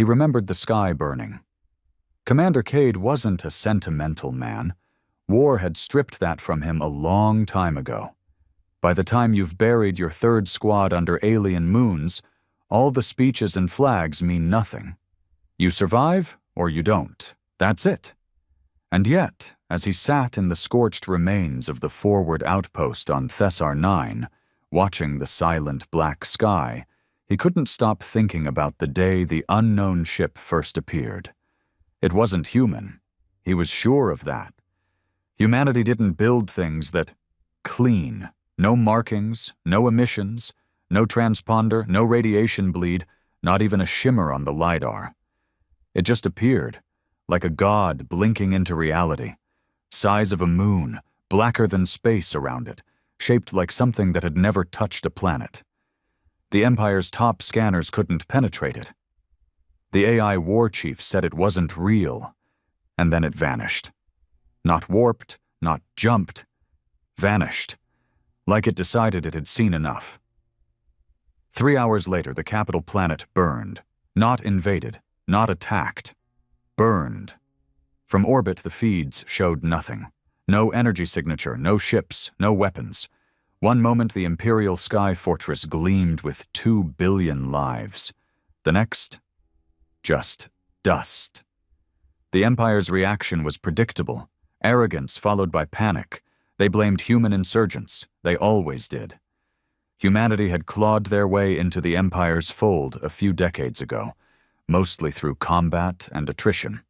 He remembered the sky burning. Commander Cade wasn't a sentimental man. War had stripped that from him a long time ago. By the time you've buried your third squad under alien moons, all the speeches and flags mean nothing. You survive or you don't. That's it. And yet, as he sat in the scorched remains of the forward outpost on Thessar 9, watching the silent black sky, he couldn't stop thinking about the day the unknown ship first appeared. It wasn't human. He was sure of that. Humanity didn't build things that clean. No markings, no emissions, no transponder, no radiation bleed, not even a shimmer on the LiDAR. It just appeared, like a god blinking into reality. Size of a moon, blacker than space around it, shaped like something that had never touched a planet. The Empire's top scanners couldn't penetrate it. The AI war chief said it wasn't real, and then it vanished. Not warped, not jumped, vanished, like it decided it had seen enough. 3 hours later, the capital planet burned, not invaded, not attacked, burned. From orbit, the feeds showed nothing. No energy signature, no ships, no weapons. One moment, the Imperial Sky Fortress gleamed with 2 billion lives. The next, just dust. The Empire's reaction was predictable. Arrogance followed by panic. They blamed human insurgents. They always did. Humanity had clawed their way into the Empire's fold a few decades ago, mostly through combat and attrition.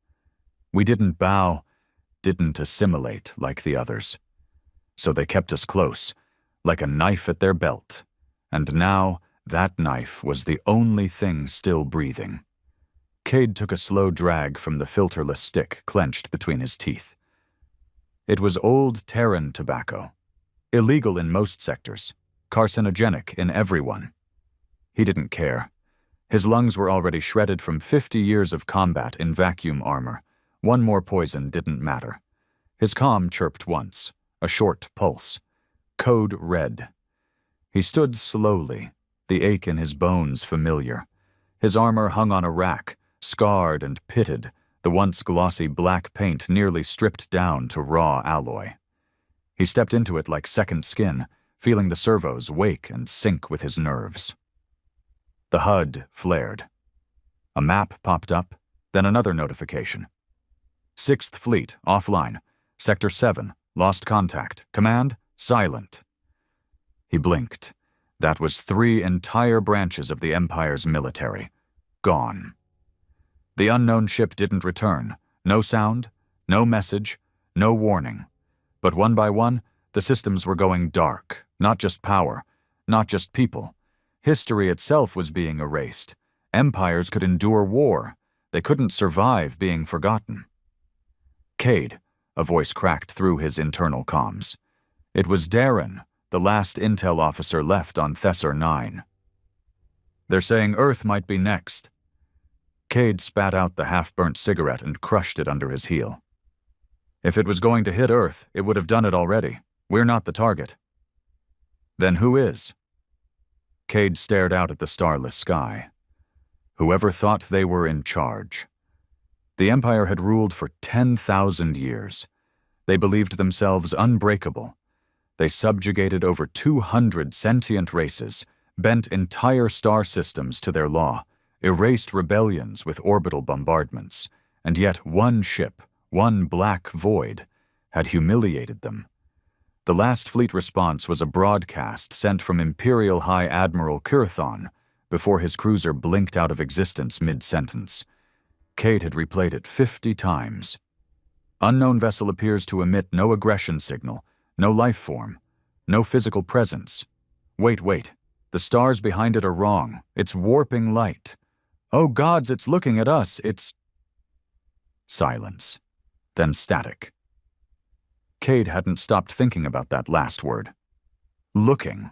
We didn't bow, didn't assimilate like the others. So they kept us close, like a knife at their belt. And now, that knife was the only thing still breathing. Cade took a slow drag from the filterless stick clenched between his teeth. It was old Terran tobacco, illegal in most sectors, carcinogenic in everyone. He didn't care. His lungs were already shredded from 50 years of combat in vacuum armor. One more poison didn't matter. His comm chirped once, a short pulse. Code red. He stood slowly, the ache in his bones familiar. His armor hung on a rack, scarred and pitted, the once glossy black paint nearly stripped down to raw alloy. He stepped into it like second skin, feeling the servos wake and sync with his nerves. The HUD flared. A map popped up, then another notification. 6th Fleet, offline. Sector 7, lost contact. Command, silent. He blinked. That was 3 entire branches of the Empire's military. Gone. The unknown ship didn't return. No sound, no message, no warning. But one by one, the systems were going dark. Not just power, not just people. History itself was being erased. Empires could endure war. They couldn't survive being forgotten. Cade, a voice cracked through his internal comms. It was Darren, the last intel officer left on Thessar 9. They're saying Earth might be next. Cade spat out the half-burnt cigarette and crushed it under his heel. If it was going to hit Earth, it would have done it already. We're not the target. Then who is? Cade stared out at the starless sky. Whoever thought they were in charge. The Empire had ruled for 10,000 years. They believed themselves unbreakable. They subjugated over 200 sentient races, bent entire star systems to their law, erased rebellions with orbital bombardments, and yet one ship, one black void, had humiliated them. The last fleet response was a broadcast sent from Imperial High Admiral Kurthon before his cruiser blinked out of existence mid-sentence. Cade had replayed it 50 times. Unknown vessel appears to emit no aggression signal, no life form, no physical presence. Wait. The stars behind it are wrong. It's warping light. Oh gods, it's looking at us. It's... Silence. Then static. Cade hadn't stopped thinking about that last word. Looking.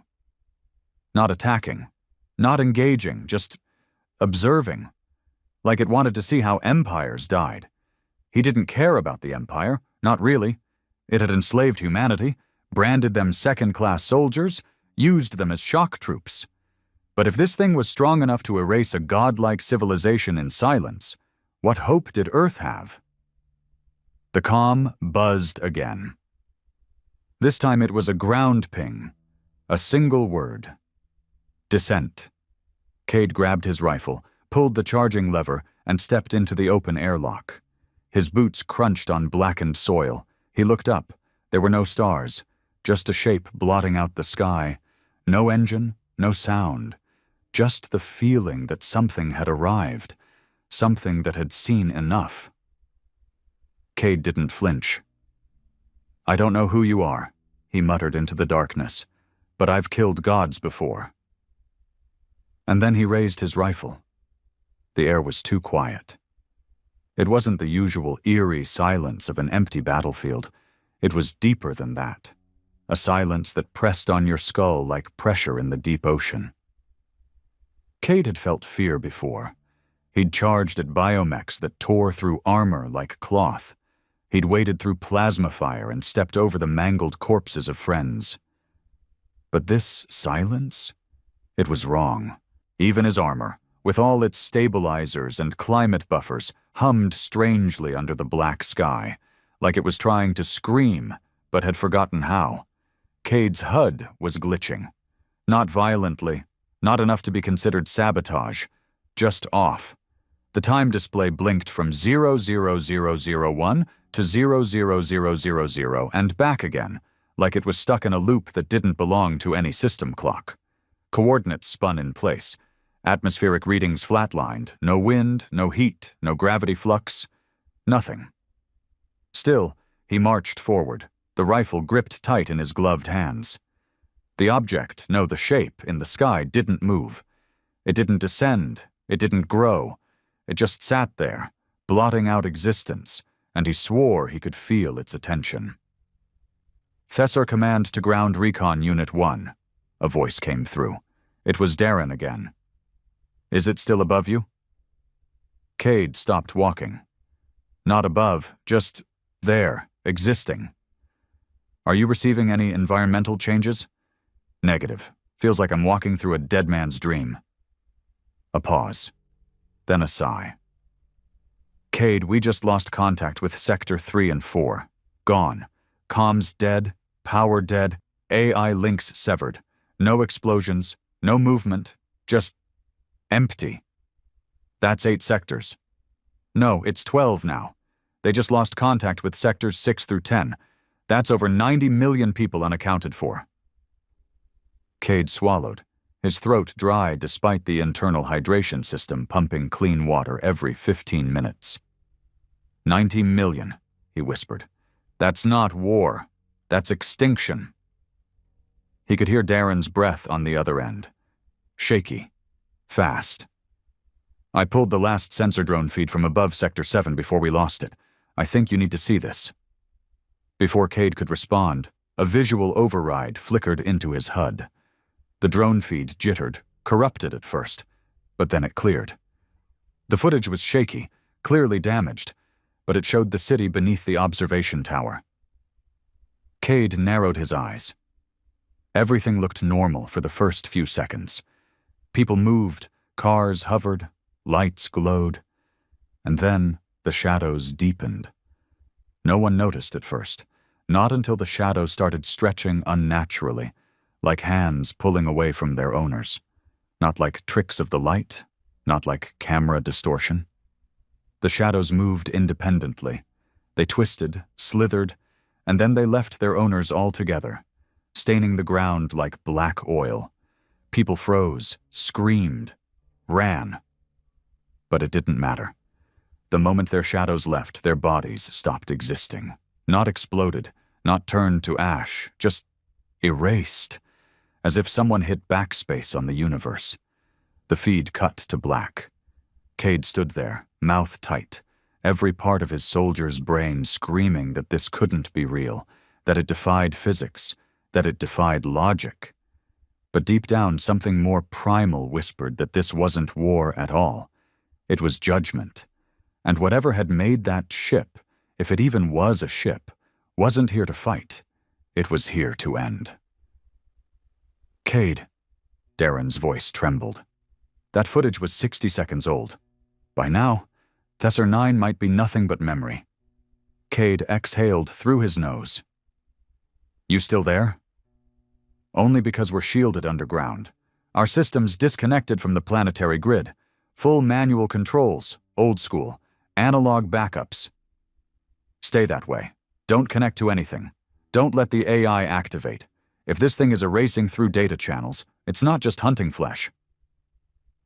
Not attacking. Not engaging, just observing. Like it wanted to see how empires died. He didn't care about the Empire, not really. It had enslaved humanity, branded them second-class soldiers, used them as shock troops. But if this thing was strong enough to erase a godlike civilization in silence, what hope did Earth have? The comm buzzed again. This time it was a ground ping, a single word. Descent. Cade grabbed his rifle, pulled the charging lever, and stepped into the open airlock. His boots crunched on blackened soil. He looked up. There were no stars, just a shape blotting out the sky. No engine, no sound. Just the feeling that something had arrived, something that had seen enough. Cade didn't flinch. "I don't know who you are," he muttered into the darkness, "but I've killed gods before." And then he raised his rifle. The air was too quiet. It wasn't the usual eerie silence of an empty battlefield. It was deeper than that, a silence that pressed on your skull like pressure in the deep ocean. Cade had felt fear before. He'd charged at biomechs that tore through armor like cloth. He'd waded through plasma fire and stepped over the mangled corpses of friends. But this silence? It was wrong. Even his armor, with all its stabilizers and climate buffers, hummed strangely under the black sky, like it was trying to scream, but had forgotten how. Cade's HUD was glitching. Not violently, not enough to be considered sabotage, just off. The time display blinked from 00001 to 00000 and back again, like it was stuck in a loop that didn't belong to any system clock. Coordinates spun in place. Atmospheric readings flatlined. No wind, no heat, no gravity flux. Nothing. Still, he marched forward, the rifle gripped tight in his gloved hands. The object, no, the shape, in the sky didn't move. It didn't descend. It didn't grow. It just sat there, blotting out existence, and he swore he could feel its attention. "Thessar Command to Ground Recon Unit 1, a voice came through. It was Darren again. "Is it still above you?" Cade stopped walking. "Not above, just there, existing." "Are you receiving any environmental changes?" "Negative. Feels like I'm walking through a dead man's dream." A pause. Then a sigh. "Cade, we just lost contact with Sector 3 and 4. Gone. Comms dead, power dead, AI links severed. No explosions, no movement, just empty." "That's 8 sectors." "No, it's 12 now. They just lost contact with Sectors 6 through 10. That's over 90 million people unaccounted for." Cade swallowed, his throat dry despite the internal hydration system pumping clean water every 15 minutes. 90 million, he whispered. "That's not war. That's extinction." He could hear Darren's breath on the other end. Shaky. Fast. "I pulled the last sensor drone feed from above Sector 7 before we lost it. I think you need to see this." Before Cade could respond, a visual override flickered into his HUD. The drone feed jittered, corrupted at first, but then it cleared. The footage was shaky, clearly damaged, but it showed the city beneath the observation tower. Cade narrowed his eyes. Everything looked normal for the first few seconds. People moved, cars hovered, lights glowed, and then the shadows deepened. No one noticed at first, not until the shadows started stretching unnaturally, like hands pulling away from their owners. Not like tricks of the light, not like camera distortion. The shadows moved independently. They twisted, slithered, and then they left their owners altogether, staining the ground like black oil. People froze, screamed, ran. But it didn't matter. The moment their shadows left, their bodies stopped existing. Not exploded, not turned to ash, just erased, as if someone hit backspace on the universe. The feed cut to black. Cade stood there, mouth tight, every part of his soldier's brain screaming that this couldn't be real, that it defied physics, that it defied logic. But deep down, something more primal whispered that this wasn't war at all. It was judgment. And whatever had made that ship, if it even was a ship, wasn't here to fight. It was here to end. "Cade." Darren's voice trembled. That footage was 60 seconds old. By now, Thesser 9 might be nothing but memory. Cade exhaled through his nose. You still there? Only because we're shielded underground. Our system's disconnected from the planetary grid. Full manual controls, old school, analog backups. Stay that way. Don't connect to anything. Don't let the AI activate. If this thing is erasing through data channels, it's not just hunting flesh.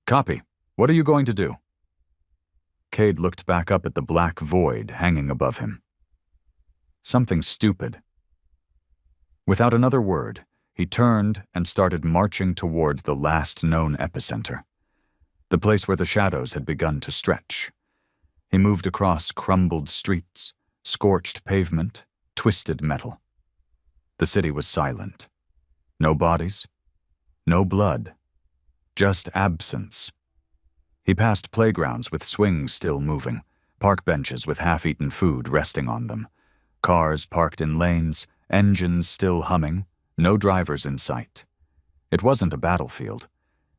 Copy. What are you going to do? Cade looked back up at the black void hanging above him. Something stupid. Without another word, he turned and started marching toward the last known epicenter, the place where the shadows had begun to stretch. He moved across crumbled streets, scorched pavement, twisted metal. The city was silent. No bodies, no blood, just absence. He passed playgrounds with swings still moving, park benches with half-eaten food resting on them, cars parked in lanes, engines still humming, no drivers in sight. It wasn't a battlefield.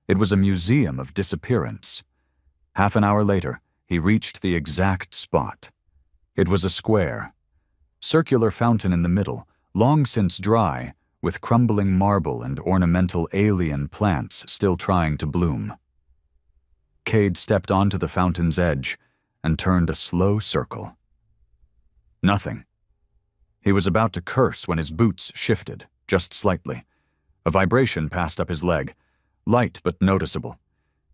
It was a museum of disappearance. Half an hour later, he reached the exact spot. It was a square. Circular fountain in the middle, long since dry, with crumbling marble and ornamental alien plants still trying to bloom. Cade stepped onto the fountain's edge and turned a slow circle. Nothing. He was about to curse when his boots shifted, just slightly. A vibration passed up his leg, light but noticeable.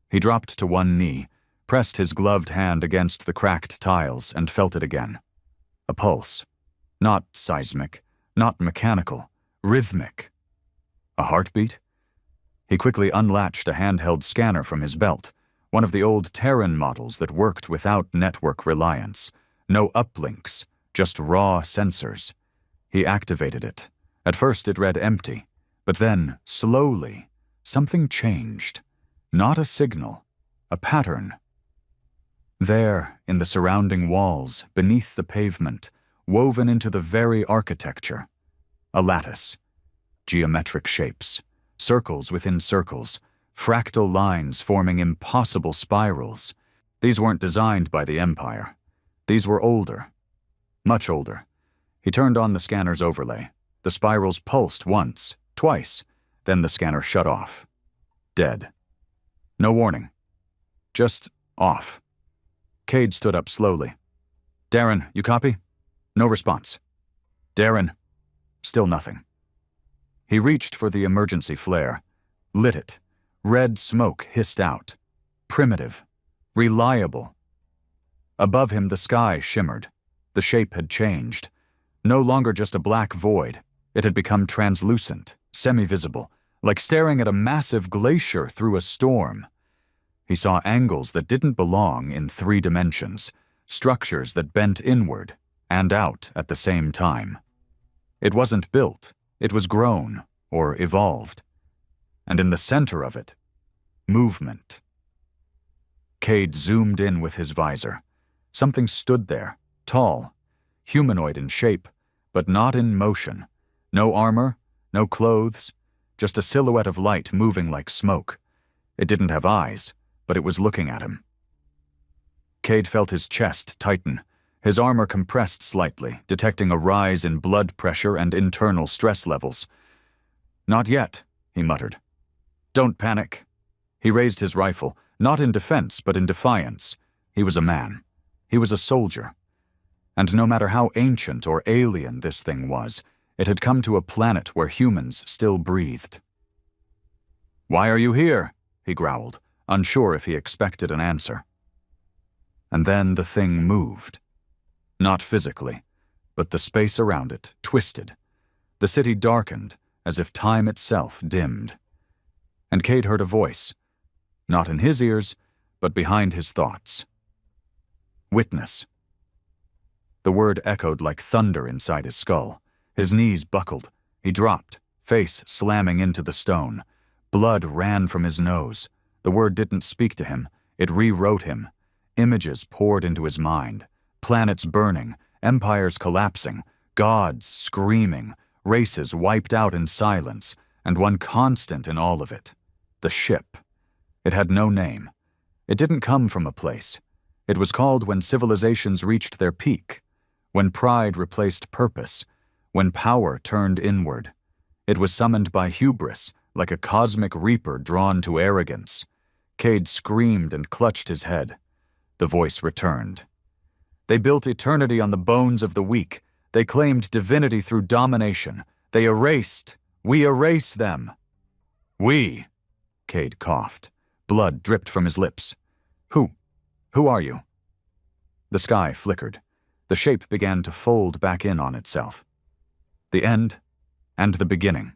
He dropped to one knee, pressed his gloved hand against the cracked tiles, and felt it again. A pulse. Not seismic, not mechanical, rhythmic. A heartbeat? He quickly unlatched a handheld scanner from his belt, one of the old Terran models that worked without network reliance. No uplinks, just raw sensors. He activated it. At first it read empty, but then, slowly, something changed. Not a signal, a pattern. There, in the surrounding walls, beneath the pavement, woven into the very architecture, a lattice. Geometric shapes, circles within circles, fractal lines forming impossible spirals. These weren't designed by the Empire. These were older. Much older. He turned on the scanner's overlay. The spirals pulsed once, twice, then the scanner shut off. Dead. No warning. Just off. Cade stood up slowly. Darren, you copy? No response. Darren. Still nothing. He reached for the emergency flare, lit it. Red smoke hissed out. Primitive. Reliable. Above him the sky shimmered. The shape had changed. No longer just a black void. It had become translucent, semi-visible, like staring at a massive glacier through a storm. He saw angles that didn't belong in 3 dimensions, structures that bent inward and out at the same time. It wasn't built, it was grown or evolved. And in the center of it, movement. Cade zoomed in with his visor. Something stood there, tall, humanoid in shape, but not in motion. No armor, no clothes, just a silhouette of light moving like smoke. It didn't have eyes, but it was looking at him. Cade felt his chest tighten. His armor compressed slightly, detecting a rise in blood pressure and internal stress levels. Not yet, he muttered. Don't panic. He raised his rifle, not in defense, but in defiance. He was a man. He was a soldier. And no matter how ancient or alien this thing was, it had come to a planet where humans still breathed. Why are you here? He growled, unsure if he expected an answer. And then the thing moved. Not physically, but the space around it twisted. The city darkened, as if time itself dimmed. And Cade heard a voice, not in his ears, but behind his thoughts. Witness. The word echoed like thunder inside his skull. His knees buckled. He dropped, face slamming into the stone. Blood ran from his nose. The word didn't speak to him. It rewrote him. Images poured into his mind. Planets burning, empires collapsing, gods screaming, races wiped out in silence, and one constant in all of it. the ship. It had no name. It didn't come from a place. It was called when civilizations reached their peak, when pride replaced purpose, when power turned inward. It was summoned by hubris, like a cosmic reaper drawn to arrogance. Cade screamed and clutched his head. The voice returned. They built eternity on the bones of the weak. They claimed divinity through domination. They erased. We erase them. We. Cade coughed. Blood dripped from his lips. Who are you? The sky flickered. The shape began to fold back in on itself. The end and the beginning.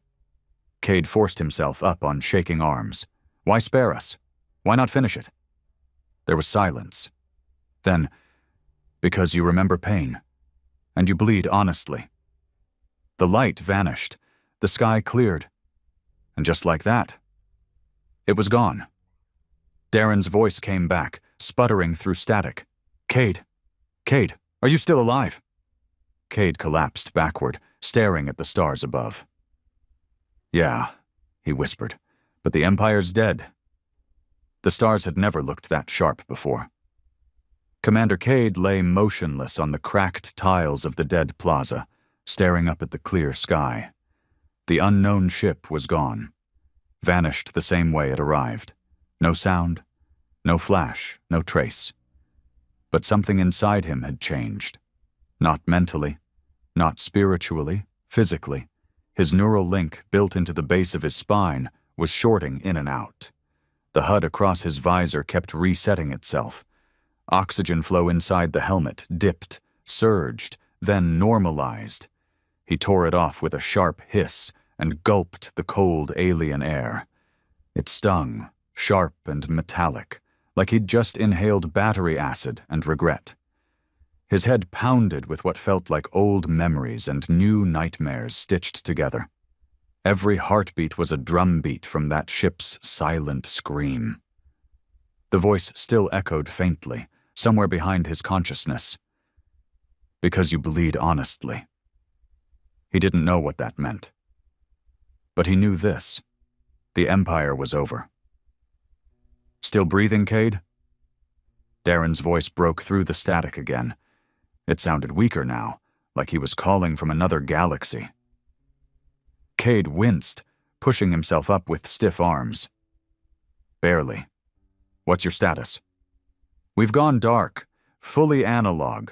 Cade forced himself up on shaking arms. Why spare us? Why not finish it? There was silence. Then, because you remember pain, and you bleed honestly. The light vanished. The sky cleared. And just like that, it was gone. Darren's voice came back, sputtering through static. Cade, are you still alive? Cade collapsed backward, staring at the stars above. Yeah, he whispered, but the Empire's dead. The stars had never looked that sharp before. Commander Cade lay motionless on the cracked tiles of the dead plaza, staring up at the clear sky. The unknown ship was gone, vanished the same way it arrived. No sound, no flash, no trace. But something inside him had changed. Not mentally, not spiritually, physically. His neural link built into the base of his spine was shorting in and out. The HUD across his visor kept resetting itself. Oxygen flow inside the helmet dipped, surged, then normalized. He tore it off with a sharp hiss and gulped the cold alien air. It stung, sharp and metallic, like he'd just inhaled battery acid and regret. His head pounded with what felt like old memories and new nightmares stitched together. Every heartbeat was a drumbeat from that ship's silent scream. The voice still echoed faintly, somewhere behind his consciousness. Because you bleed honestly. He didn't know what that meant. But he knew this. The Empire was over. Still breathing, Cade? Darren's voice broke through the static again. It sounded weaker now, like he was calling from another galaxy. Cade winced, pushing himself up with stiff arms. Barely. What's your status? We've gone dark, fully analog.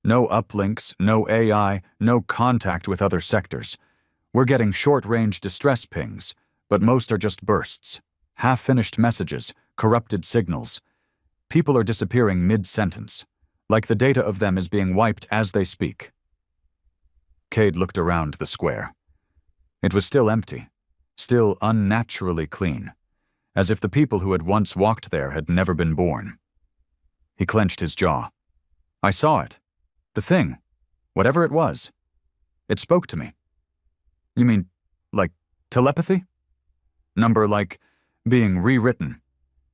No uplinks, no AI, no contact with other sectors. We're getting short-range distress pings, but most are just bursts. Half-finished messages, corrupted signals. People are disappearing mid-sentence, like the data of them is being wiped as they speak. Cade looked around the square. It was still empty, still unnaturally clean, as if the people who had once walked there had never been born. He clenched his jaw. I saw it. The thing. Whatever it was. It spoke to me. You mean, like, telepathy? Number like being rewritten.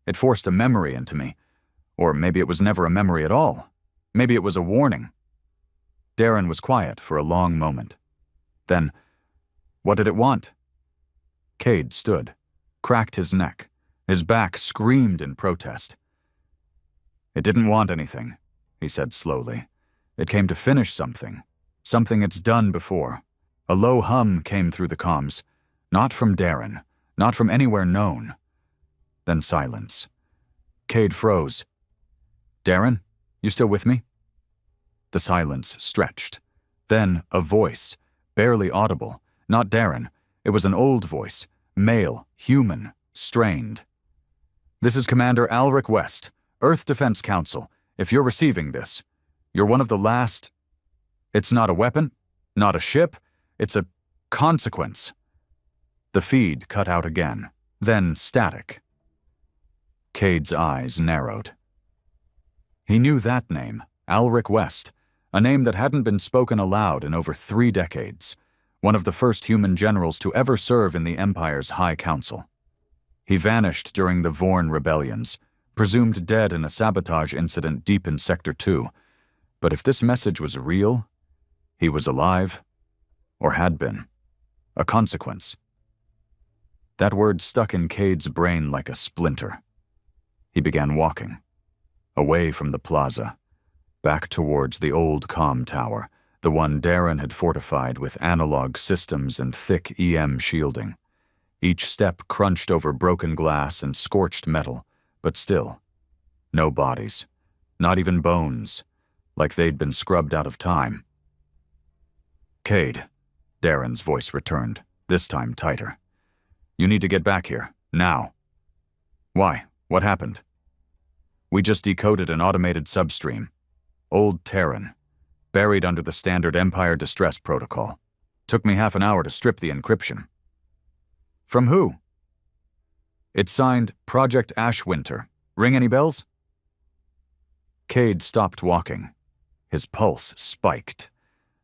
It forced a memory into me. Or maybe it was never a memory at all. Maybe it was a warning. Darren was quiet for a long moment. Then, what did it want? Cade stood, cracked his neck. His back screamed in protest. It didn't want anything, he said slowly. It came to finish something. Something it's done before. A low hum came through the comms. Not from Darren. Not from anywhere known. Then silence. Cade froze. Darren, you still with me? The silence stretched. Then a voice, barely audible. Not Darren. It was an old voice. Male, human, strained. This is Commander Alric West, Earth Defense Council. If you're receiving this, you're one of the last... It's not a weapon, not a ship, it's a consequence. The feed cut out again, then static. Cade's eyes narrowed. He knew that name, Alric West, a name that hadn't been spoken aloud in over 3 decades, one of the first human generals to ever serve in the Empire's High Council. He vanished during the Vorn rebellions, presumed dead in a sabotage incident deep in Sector 2. But if this message was real, he was alive, or had been. A consequence. That word stuck in Cade's brain like a splinter. He began walking, away from the plaza, back towards the old comm tower, the one Darren had fortified with analog systems and thick EM shielding. Each step crunched over broken glass and scorched metal, but still, no bodies, not even bones, like they'd been scrubbed out of time. "Cade," Darren's voice returned, this time tighter. "You need to get back here, now." "Why? What happened?" "We just decoded an automated substream. Old Terran. Buried under the standard Empire distress protocol. Took me half an hour to strip the encryption." "From who?" "It's signed Project Ashwinter. Ring any bells?" Cade stopped walking. His pulse spiked.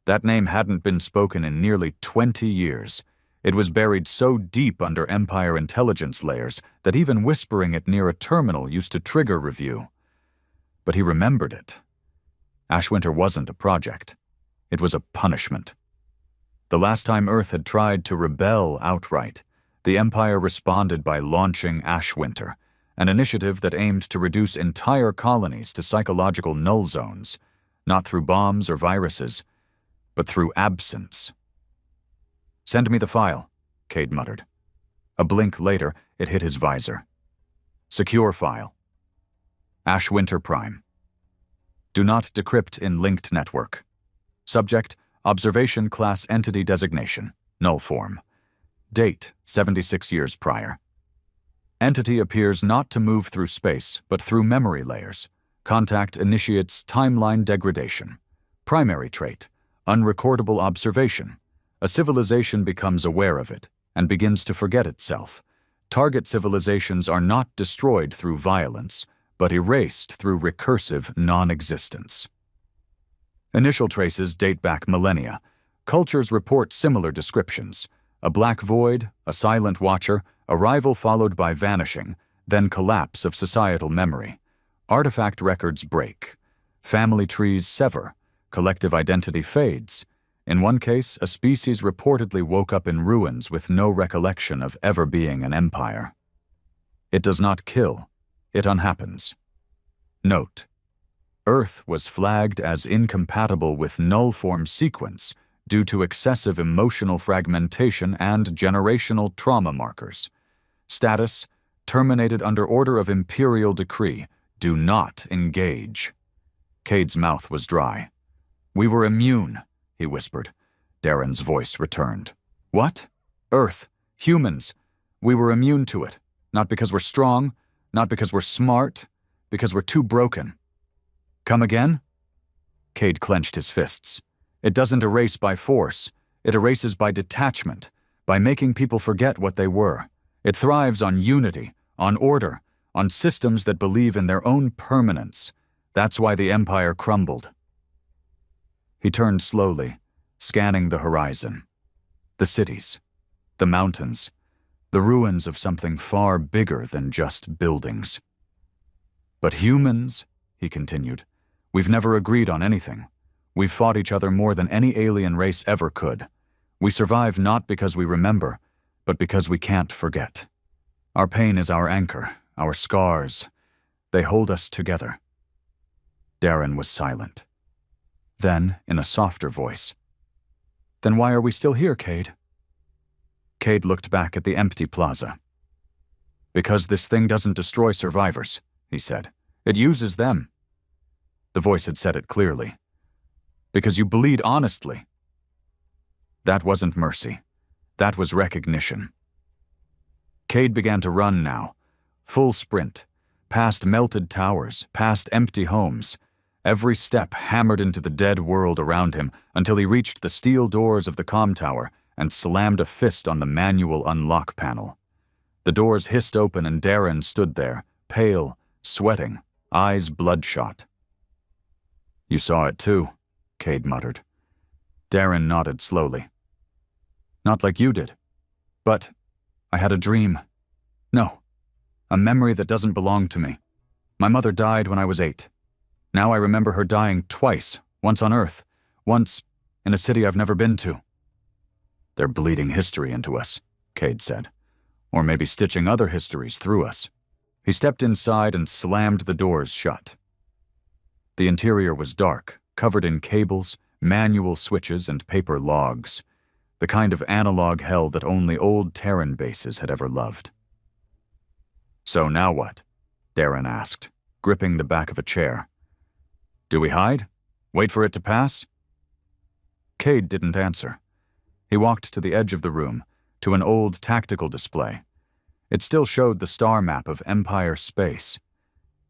That name hadn't been spoken in nearly 20 years. It was buried so deep under Empire intelligence layers that even whispering it near a terminal used to trigger review. But he remembered it. Ashwinter wasn't a project. It was a punishment. The last time Earth had tried to rebel outright, the Empire responded by launching Ashwinter, an initiative that aimed to reduce entire colonies to psychological null zones, not through bombs or viruses, but through absence. "Send me the file," Cade muttered. A blink later, it hit his visor. "Secure file. Ashwinter Prime. Do not decrypt in linked network. Subject, Observation Class Entity Designation, null form. Date, 76 years prior. Entity appears not to move through space, but through memory layers. Contact initiates timeline degradation. Primary trait, unrecordable observation. A civilization becomes aware of it and begins to forget itself. Target civilizations are not destroyed through violence, but erased through recursive non-existence. Initial traces date back millennia. Cultures report similar descriptions. A black void, a silent watcher, arrival followed by vanishing, then collapse of societal memory. Artifact records break. Family trees sever. Collective identity fades. In one case, a species reportedly woke up in ruins with no recollection of ever being an empire. It does not kill. It unhappens. Note: Earth was flagged as incompatible with null-form sequence due to excessive emotional fragmentation and generational trauma markers. Status: terminated under order of Imperial decree. Do not engage. Cade's mouth was dry. "We were immune," he whispered. Darren's voice returned. "What? Earth. Humans. We were immune to it. Not because we're strong, not because we're smart, because we're too broken." "Come again?" Cade clenched his fists. "It doesn't erase by force. It erases by detachment, by making people forget what they were. It thrives on unity, on order, on systems that believe in their own permanence. That's why the Empire crumbled." He turned slowly, scanning the horizon. The cities, the mountains, the ruins of something far bigger than just buildings. "But humans," he continued, "we've never agreed on anything. We've fought each other more than any alien race ever could. We survive not because we remember, but because we can't forget. Our pain is our anchor, our scars. They hold us together." Darren was silent. Then, in a softer voice, "Then why are we still here, Cade?" Cade looked back at the empty plaza. "Because this thing doesn't destroy survivors," he said. "It uses them." The voice had said it clearly. "Because you bleed honestly." That wasn't mercy. That was recognition. Cade began to run now. Full sprint. Past melted towers, past empty homes. Every step hammered into the dead world around him until he reached the steel doors of the comm tower and slammed a fist on the manual unlock panel. The doors hissed open and Darren stood there, pale, sweating, eyes bloodshot. "You saw it too," Cade muttered. Darren nodded slowly. "Not like you did. But I had a dream. No, a memory that doesn't belong to me. My mother died when I was 8. Now I remember her dying twice, once on Earth, once in a city I've never been to." "They're bleeding history into us," Cade said. Or maybe stitching other histories through us. He stepped inside and slammed the doors shut. The interior was dark, covered in cables, manual switches, and paper logs, the kind of analog hell that only old Terran bases had ever loved. "So now what?" Darren asked, gripping the back of a chair. "Do we hide? Wait for it to pass?" Cade didn't answer. He walked to the edge of the room, to an old tactical display. It still showed the star map of Empire space.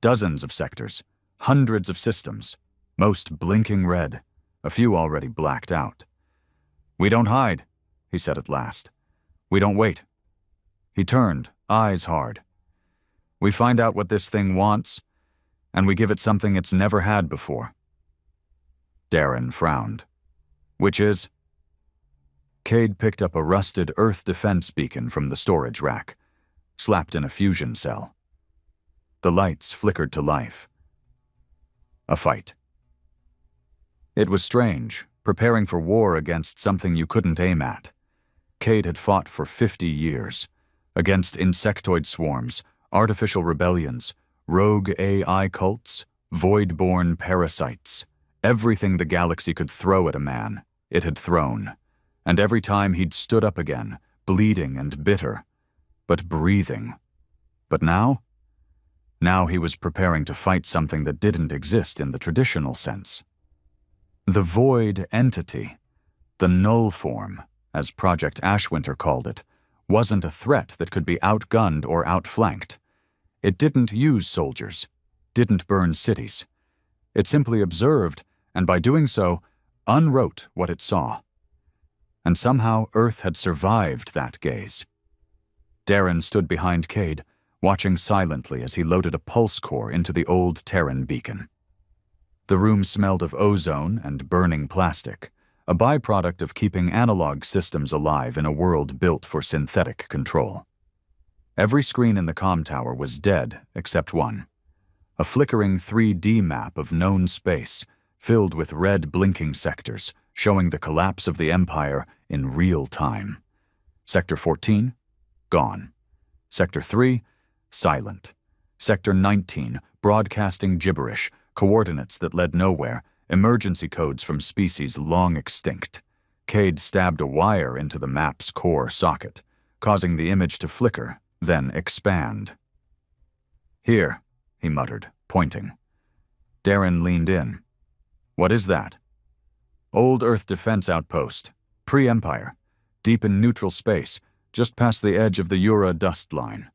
Dozens of sectors, hundreds of systems, most blinking red, a few already blacked out. "We don't hide," he said at last. "We don't wait." He turned, eyes hard. "We find out what this thing wants, and we give it something it's never had before." Darren frowned. "Which is?" Cade picked up a rusted Earth defense beacon from the storage rack, slapped in a fusion cell. The lights flickered to life. A fight. It was strange, preparing for war against something you couldn't aim at. Cade had fought for 50 years, against insectoid swarms, artificial rebellions, rogue AI cults, void-born parasites. Everything the galaxy could throw at a man, it had thrown. And every time he'd stood up again, bleeding and bitter, but breathing. But now? Now he was preparing to fight something that didn't exist in the traditional sense. The void entity, the null form, as Project Ashwinter called it, wasn't a threat that could be outgunned or outflanked. It didn't use soldiers, didn't burn cities. It simply observed, and by doing so, unwrote what it saw. And somehow Earth had survived that gaze. Darren stood behind Cade, watching silently as he loaded a pulse core into the old Terran beacon. The room smelled of ozone and burning plastic, a byproduct of keeping analog systems alive in a world built for synthetic control. Every screen in the comm tower was dead except one, a flickering 3D map of known space filled with red blinking sectors, showing the collapse of the Empire in real time. Sector 14, gone. Sector 3, silent. Sector 19, broadcasting gibberish, coordinates that led nowhere, emergency codes from species long extinct. Cade stabbed a wire into the map's core socket, causing the image to flicker, then expand. "Here," he muttered, pointing. Darren leaned in. "What is that?" "Old Earth defense outpost, pre-Empire, deep in neutral space, just past the edge of the Ura dust line.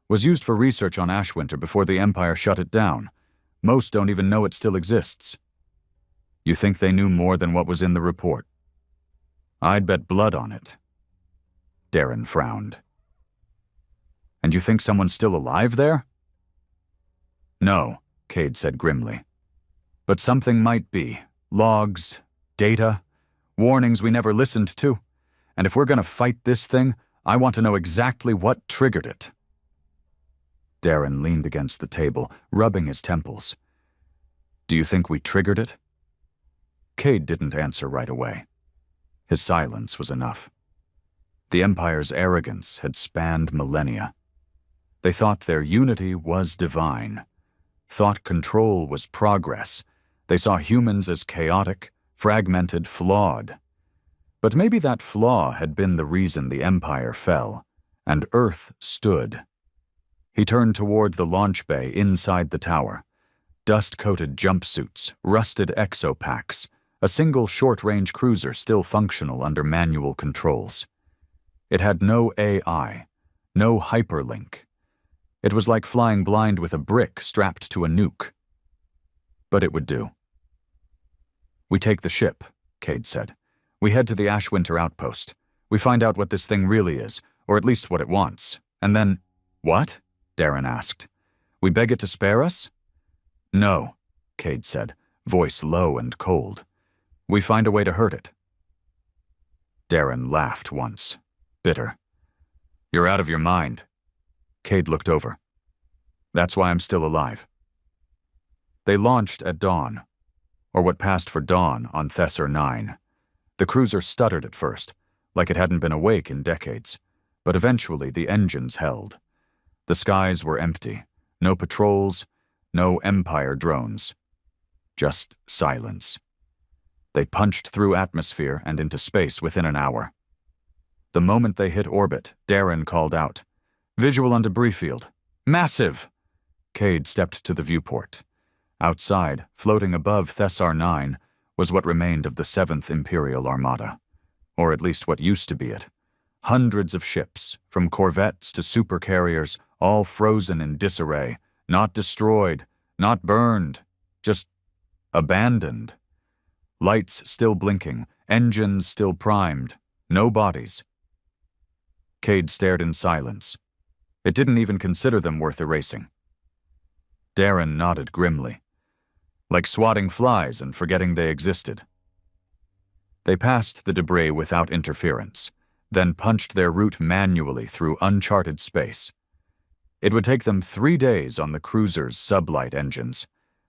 Was used for research on Ashwinter before the Empire shut it down. Most don't even know it still exists." "You think they knew more than what was in the report?" "I'd bet blood on it." Darren frowned. "And you think someone's still alive there?" "No," Cade said grimly. "But something might be. Logs, data, warnings we never listened to. And if we're going to fight this thing, I want to know exactly what triggered it." Darren leaned against the table, rubbing his temples. "Do you think we triggered it?" Cade didn't answer right away. His silence was enough. The Empire's arrogance had spanned millennia. They thought their unity was divine. Thought control was progress. They saw humans as chaotic, fragmented, flawed. But maybe that flaw had been the reason the Empire fell, and Earth stood. He turned toward the launch bay inside the tower. Dust-coated jumpsuits, rusted exopacks, a single short-range cruiser still functional under manual controls. It had no AI, no hyperlink. It was like flying blind with a brick strapped to a nuke. But it would do. "We take the ship," Cade said. "We head to the Ashwinter outpost. We find out what this thing really is, or at least what it wants. And then—" "What?" Darren asked. "We beg it to spare us?" "No," Cade said, voice low and cold. "We find a way to hurt it." Darren laughed once, bitter. "You're out of your mind." Cade looked over. "That's why I'm still alive." They launched at dawn, or what passed for dawn on Thesser 9. The cruiser stuttered at first, like it hadn't been awake in decades. but eventually the engines held. The skies were empty. No patrols, no Empire drones. Just silence. They punched through atmosphere and into space within an hour. The moment they hit orbit, Darren called out, "Visual on debris field. Massive!" Cade stepped to the viewport. Outside, floating above Thessar 9, was what remained of the 7th Imperial Armada. Or at least what used to be it. Hundreds of ships, from corvettes to supercarriers, all frozen in disarray, not destroyed, not burned, just abandoned. Lights still blinking, engines still primed, no bodies. Cade stared in silence. It didn't even consider them worth erasing. Darren nodded grimly, like swatting flies and forgetting they existed. They passed the debris without interference, then punched their route manually through uncharted space. It would take them 3 days on the cruiser's sublight engines,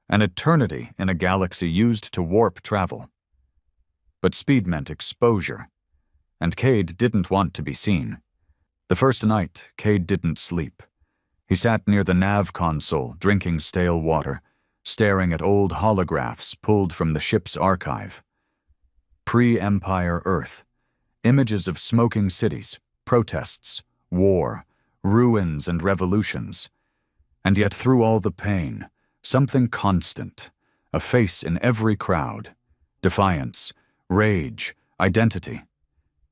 an eternity in a galaxy used to warp travel. But speed meant exposure, and Cade didn't want to be seen. The first night, Cade didn't sleep. He sat near the nav console, drinking stale water, staring at old holographs pulled from the ship's archive. Pre-Empire Earth. Images of smoking cities, protests, war, ruins and revolutions. And yet through all the pain, something constant, a face in every crowd. Defiance, rage, identity.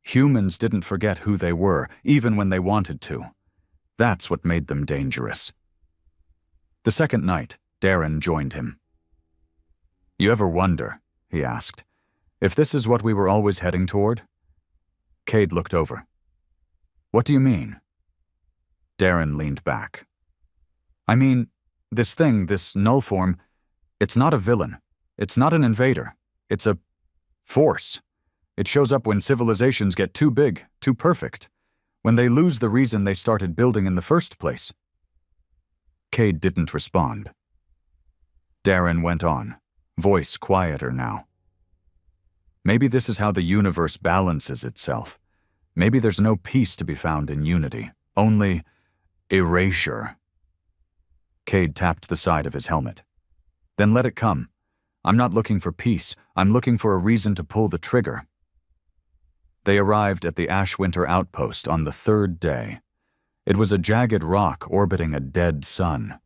Humans didn't forget who they were, even when they wanted to. That's what made them dangerous. The second night, Darren joined him. "You ever wonder," he asked, "if this is what we were always heading toward?" Cade looked over. "What do you mean?" Darren leaned back. "I mean, this thing, this null form, it's not a villain. It's not an invader. It's a force. It shows up when civilizations get too big, too perfect, when they lose the reason they started building in the first place." Cade didn't respond. Darren went on, voice quieter now. "Maybe this is how the universe balances itself. Maybe there's no peace to be found in unity, only erasure." Cade tapped the side of his helmet. "Then let it come. I'm not looking for peace. I'm looking for a reason to pull the trigger." They arrived at the Ashwinter outpost on the 3rd day. It was a jagged rock orbiting a dead sun.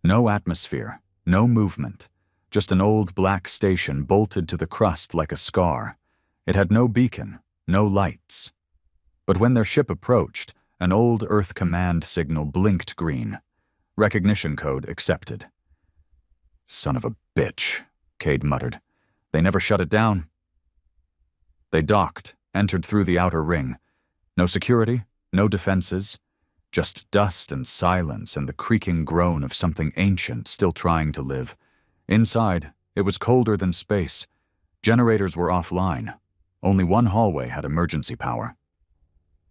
No atmosphere, no movement, just an old black station bolted to the crust like a scar. It had no beacon, no lights. But when their ship approached, an old Earth command signal blinked green. Recognition code accepted. "Son of a bitch," Cade muttered. "They never shut it down." They docked, entered through the outer ring. No security, no defenses, just dust and silence and the creaking groan of something ancient still trying to live. Inside, it was colder than space. Generators were offline. Only one hallway had emergency power.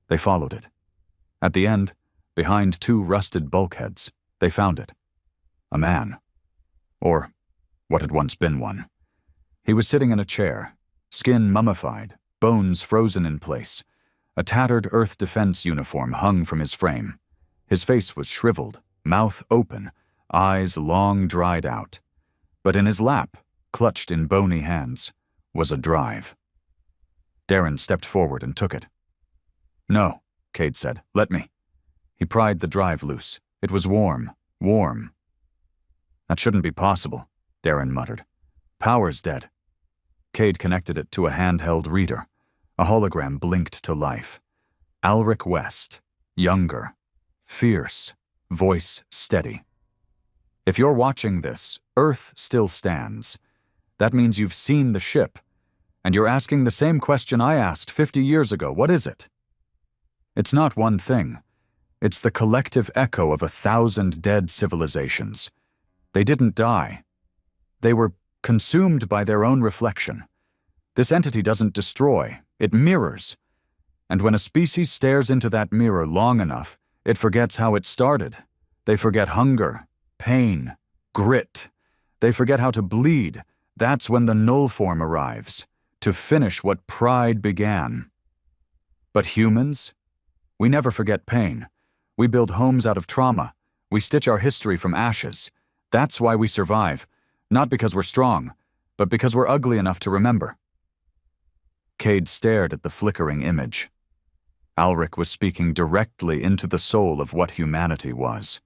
They followed it. At the end, behind 2 rusted bulkheads, they found it. A man. Or what had once been one. He was sitting in a chair, skin mummified, bones frozen in place. A tattered Earth defense uniform hung from his frame. His face was shriveled, mouth open, eyes long dried out. But in his lap, clutched in bony hands, was a drive. Darren stepped forward and took it. "No," Cade said. "Let me." He pried the drive loose. It was warm, warm. "That shouldn't be possible," Darren muttered. "Power's dead." Cade connected it to a handheld reader. A hologram blinked to life. Alric West, younger, fierce, voice steady. "If you're watching this, Earth still stands. That means you've seen the ship, and you're asking the same question I asked 50 years ago. What is it? It's not one thing. It's the collective echo of 1,000 dead civilizations. They didn't die. They were consumed by their own reflection. This entity doesn't destroy, it mirrors. And when a species stares into that mirror long enough, it forgets how it started. They forget hunger, pain, grit. They forget how to bleed. That's when the null form arrives, to finish what pride began. But humans? We never forget pain. We build homes out of trauma. We stitch our history from ashes. That's why we survive. Not because we're strong, but because we're ugly enough to remember." Cade stared at the flickering image. Alric was speaking directly into the soul of what humanity was.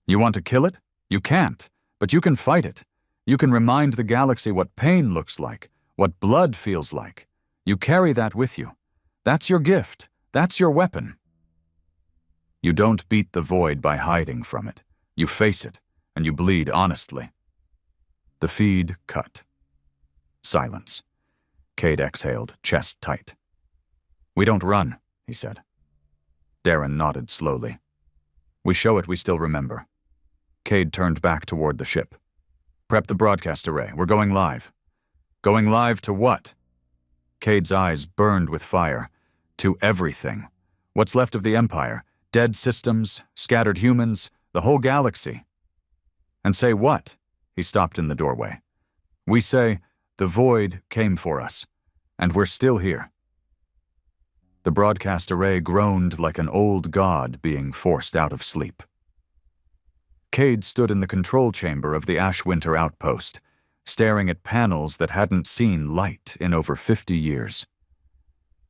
"You want to kill it? You can't, but you can fight it. You can remind the galaxy what pain looks like, what blood feels like. You carry that with you. That's your gift. That's your weapon. You don't beat the void by hiding from it. You face it, and you bleed honestly." The feed cut. Silence. Cade exhaled, chest tight. "We don't run," he said. Darren nodded slowly. "We show it we still remember." Cade turned back toward the ship. "Prep the broadcast array. We're going live." "Going live to what?" Cade's eyes burned with fire. "To everything. What's left of the Empire? Dead systems, scattered humans, the whole galaxy." "And say what?" He stopped in the doorway. "We say, the void came for us, and we're still here." The broadcast array groaned like an old god being forced out of sleep. Cade stood in the control chamber of the Ashwinter outpost, staring at panels that hadn't seen light in over 50 years.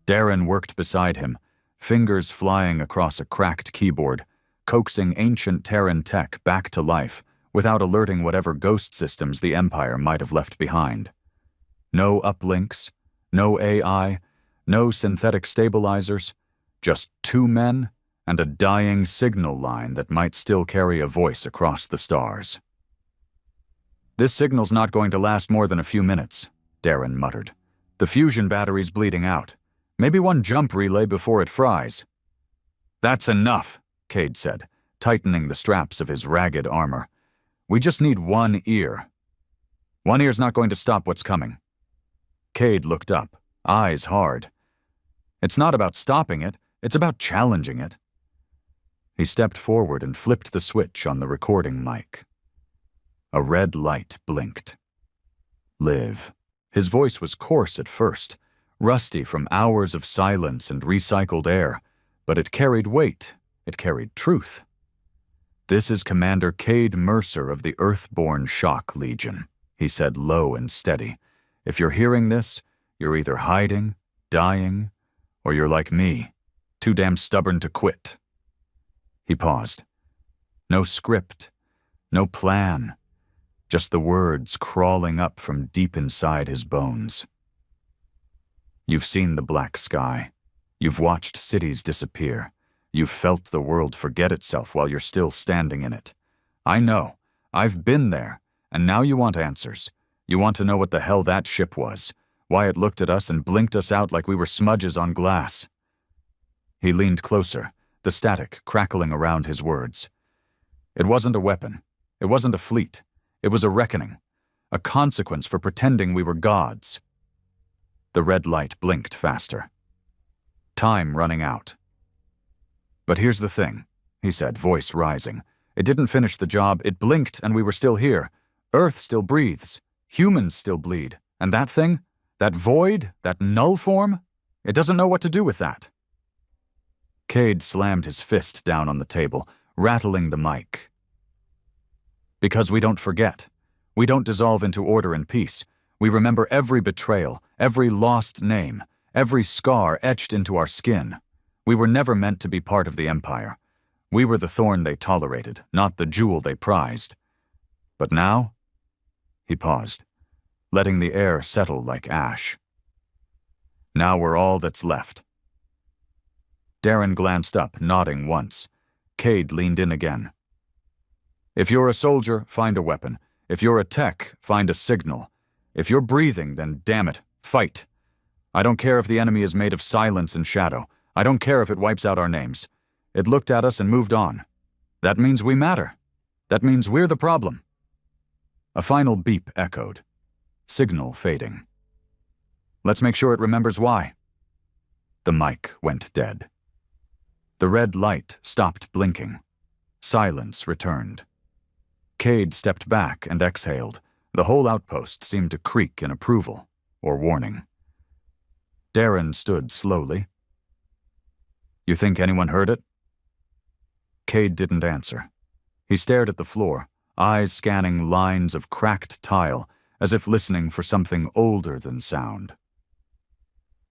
Darren worked beside him, fingers flying across a cracked keyboard, coaxing ancient Terran tech back to life without alerting whatever ghost systems the Empire might have left behind. No uplinks, no AI, no synthetic stabilizers, just two men and a dying signal line that might still carry a voice across the stars. "This signal's not going to last more than a few minutes," Darren muttered. "The fusion battery's bleeding out. Maybe one jump relay before it fries." "That's enough," Cade said, tightening the straps of his ragged armor. "We just need one ear." "One ear's not going to stop what's coming." Cade looked up, eyes hard. "It's not about stopping it, it's about challenging it." He stepped forward and flipped the switch on the recording mic. A red light blinked. "Live." His voice was coarse at first, rusty from hours of silence and recycled air, but it carried weight, it carried truth. "This is Commander Cade Mercer of the Earthborn Shock Legion," he said low and steady. "If you're hearing this, you're either hiding, dying, or you're like me, too damn stubborn to quit." He paused. No script, no plan, just the words crawling up from deep inside his bones. "You've seen the black sky. You've watched cities disappear. You've felt the world forget itself while you're still standing in it. I know. I've been there. And now you want answers. You want to know what the hell that ship was, why it looked at us and blinked us out like we were smudges on glass." He leaned closer, the static crackling around his words. "It wasn't a weapon. It wasn't a fleet. It was a reckoning. A consequence for pretending we were gods." The red light blinked faster. Time running out. "But here's the thing," he said, voice rising. "It didn't finish the job. It blinked and we were still here. Earth still breathes. Humans still bleed. And that thing? That void? That null form? It doesn't know what to do with that." Cade slammed his fist down on the table, rattling the mic. "Because we don't forget. We don't dissolve into order and peace. We remember every betrayal, every lost name, every scar etched into our skin. We were never meant to be part of the Empire. We were the thorn they tolerated, not the jewel they prized. But now?" He paused, letting the air settle like ash. "Now we're all that's left." Darren glanced up, nodding once. Cade leaned in again. "If you're a soldier, find a weapon. If you're a tech, find a signal. If you're breathing, then damn it, fight. I don't care if the enemy is made of silence and shadow. I don't care if it wipes out our names. It looked at us and moved on. That means we matter. That means we're the problem." A final beep echoed. Signal fading. "Let's make sure it remembers why." The mic went dead. The red light stopped blinking. Silence returned. Cade stepped back and exhaled. The whole outpost seemed to creak in approval or warning. Darren stood slowly. You think anyone heard it? Cade didn't answer. He stared at the floor, eyes scanning lines of cracked tile, as if listening for something older than sound.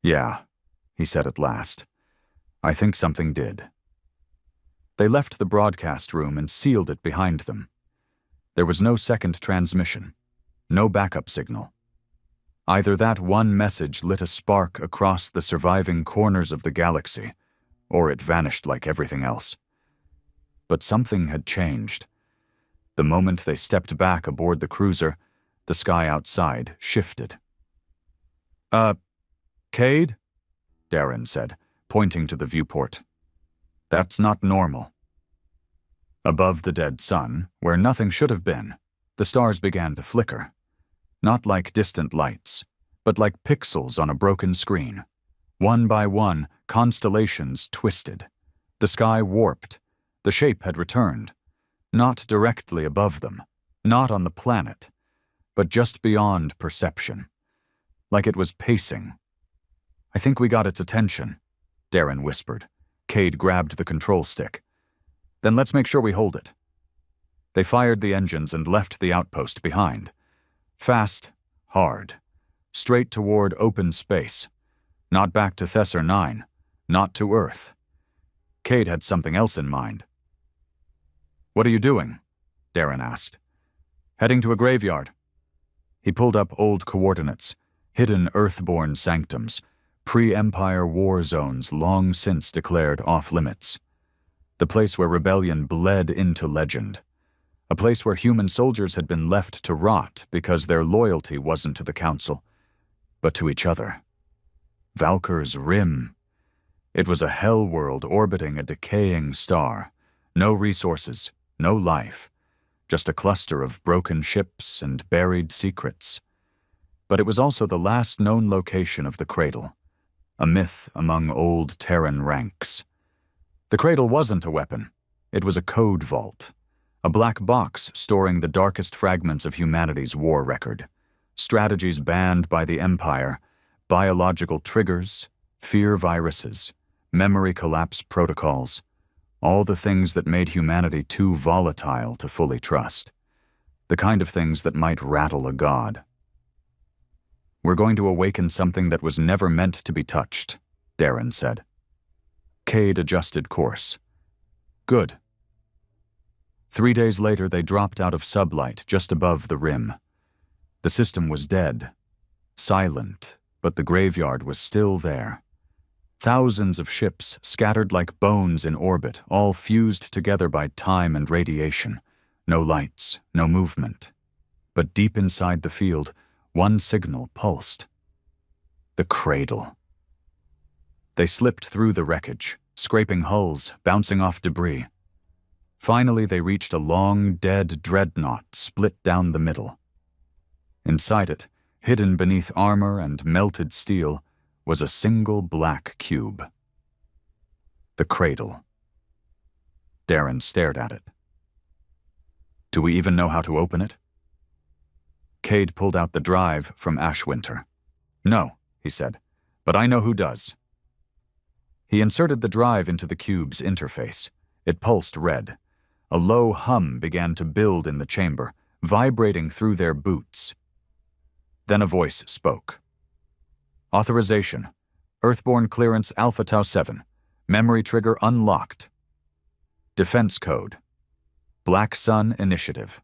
Yeah, he said at last. I think something did. They left the broadcast room and sealed it behind them. There was no second transmission, no backup signal. Either that one message lit a spark across the surviving corners of the galaxy, or it vanished like everything else. But something had changed. The moment they stepped back aboard the cruiser, the sky outside shifted. Cade? Darren said, pointing to the viewport. That's not normal. Above the dead sun, where nothing should have been, the stars began to flicker. Not like distant lights, but like pixels on a broken screen. One by one, constellations twisted. The sky warped. The shape had returned. Not directly above them, not on the planet, but just beyond perception. Like it was pacing. I think we got its attention, Darren whispered. Cade grabbed the control stick. Then let's make sure we hold it. They fired the engines and left the outpost behind. Fast, hard, straight toward open space. Not back to Thesser 9, not to Earth. Cade had something else in mind. What are you doing? Darren asked. Heading to a graveyard. He pulled up old coordinates, hidden Earthborn sanctums, pre-Empire war zones long since declared off-limits. The place where rebellion bled into legend. A place where human soldiers had been left to rot because their loyalty wasn't to the Council, but to each other. Valkyr's Rim. It was a hell world orbiting a decaying star. No resources, no life. Just a cluster of broken ships and buried secrets. But it was also the last known location of the Cradle. A myth among old Terran ranks. The Cradle wasn't a weapon. It was a code vault. A black box storing the darkest fragments of humanity's war record. Strategies banned by the Empire, biological triggers, fear viruses, memory collapse protocols, all the things that made humanity too volatile to fully trust. The kind of things that might rattle a god. We're going to awaken something that was never meant to be touched, Darren said. Cade adjusted course. Good. 3 days later, they dropped out of sublight just above the rim. The system was dead, silent, but the graveyard was still there. Thousands of ships scattered like bones in orbit, all fused together by time and radiation. No lights, no movement. But deep inside the field, one signal pulsed. The Cradle. They slipped through the wreckage, scraping hulls, bouncing off debris. Finally, they reached a long, dead dreadnought split down the middle. Inside it, hidden beneath armor and melted steel, was a single black cube. The Cradle. Darren stared at it. Do we even know how to open it? Cade pulled out the drive from Ashwinter. No, he said, but I know who does. He inserted the drive into the cube's interface. It pulsed red. A low hum began to build in the chamber, vibrating through their boots. Then a voice spoke. Authorization. Earthborn clearance Alpha Tau 7. Memory trigger unlocked. Defense code. Black Sun Initiative.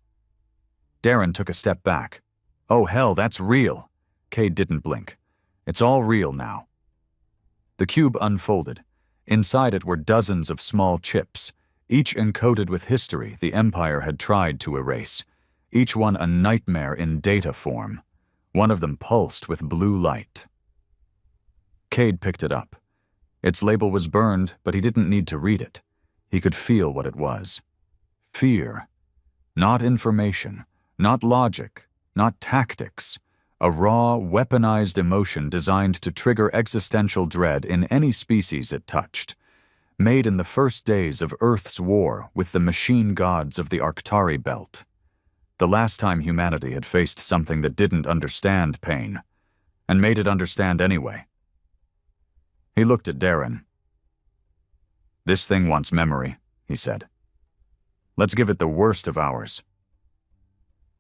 Darren took a step back. Oh hell, that's real. Cade didn't blink. It's all real now. The cube unfolded. Inside it were dozens of small chips, each encoded with history the Empire had tried to erase, each one a nightmare in data form. One of them pulsed with blue light. Cade picked it up. Its label was burned, but he didn't need to read it. He could feel what it was. Fear. Not information, not logic, not tactics. A raw, weaponized emotion designed to trigger existential dread in any species it touched. Made in the first days of Earth's war with the machine gods of the Arctari Belt. The last time humanity had faced something that didn't understand pain, and made it understand anyway. He looked at Darren. "This thing wants memory," he said. "Let's give it the worst of ours."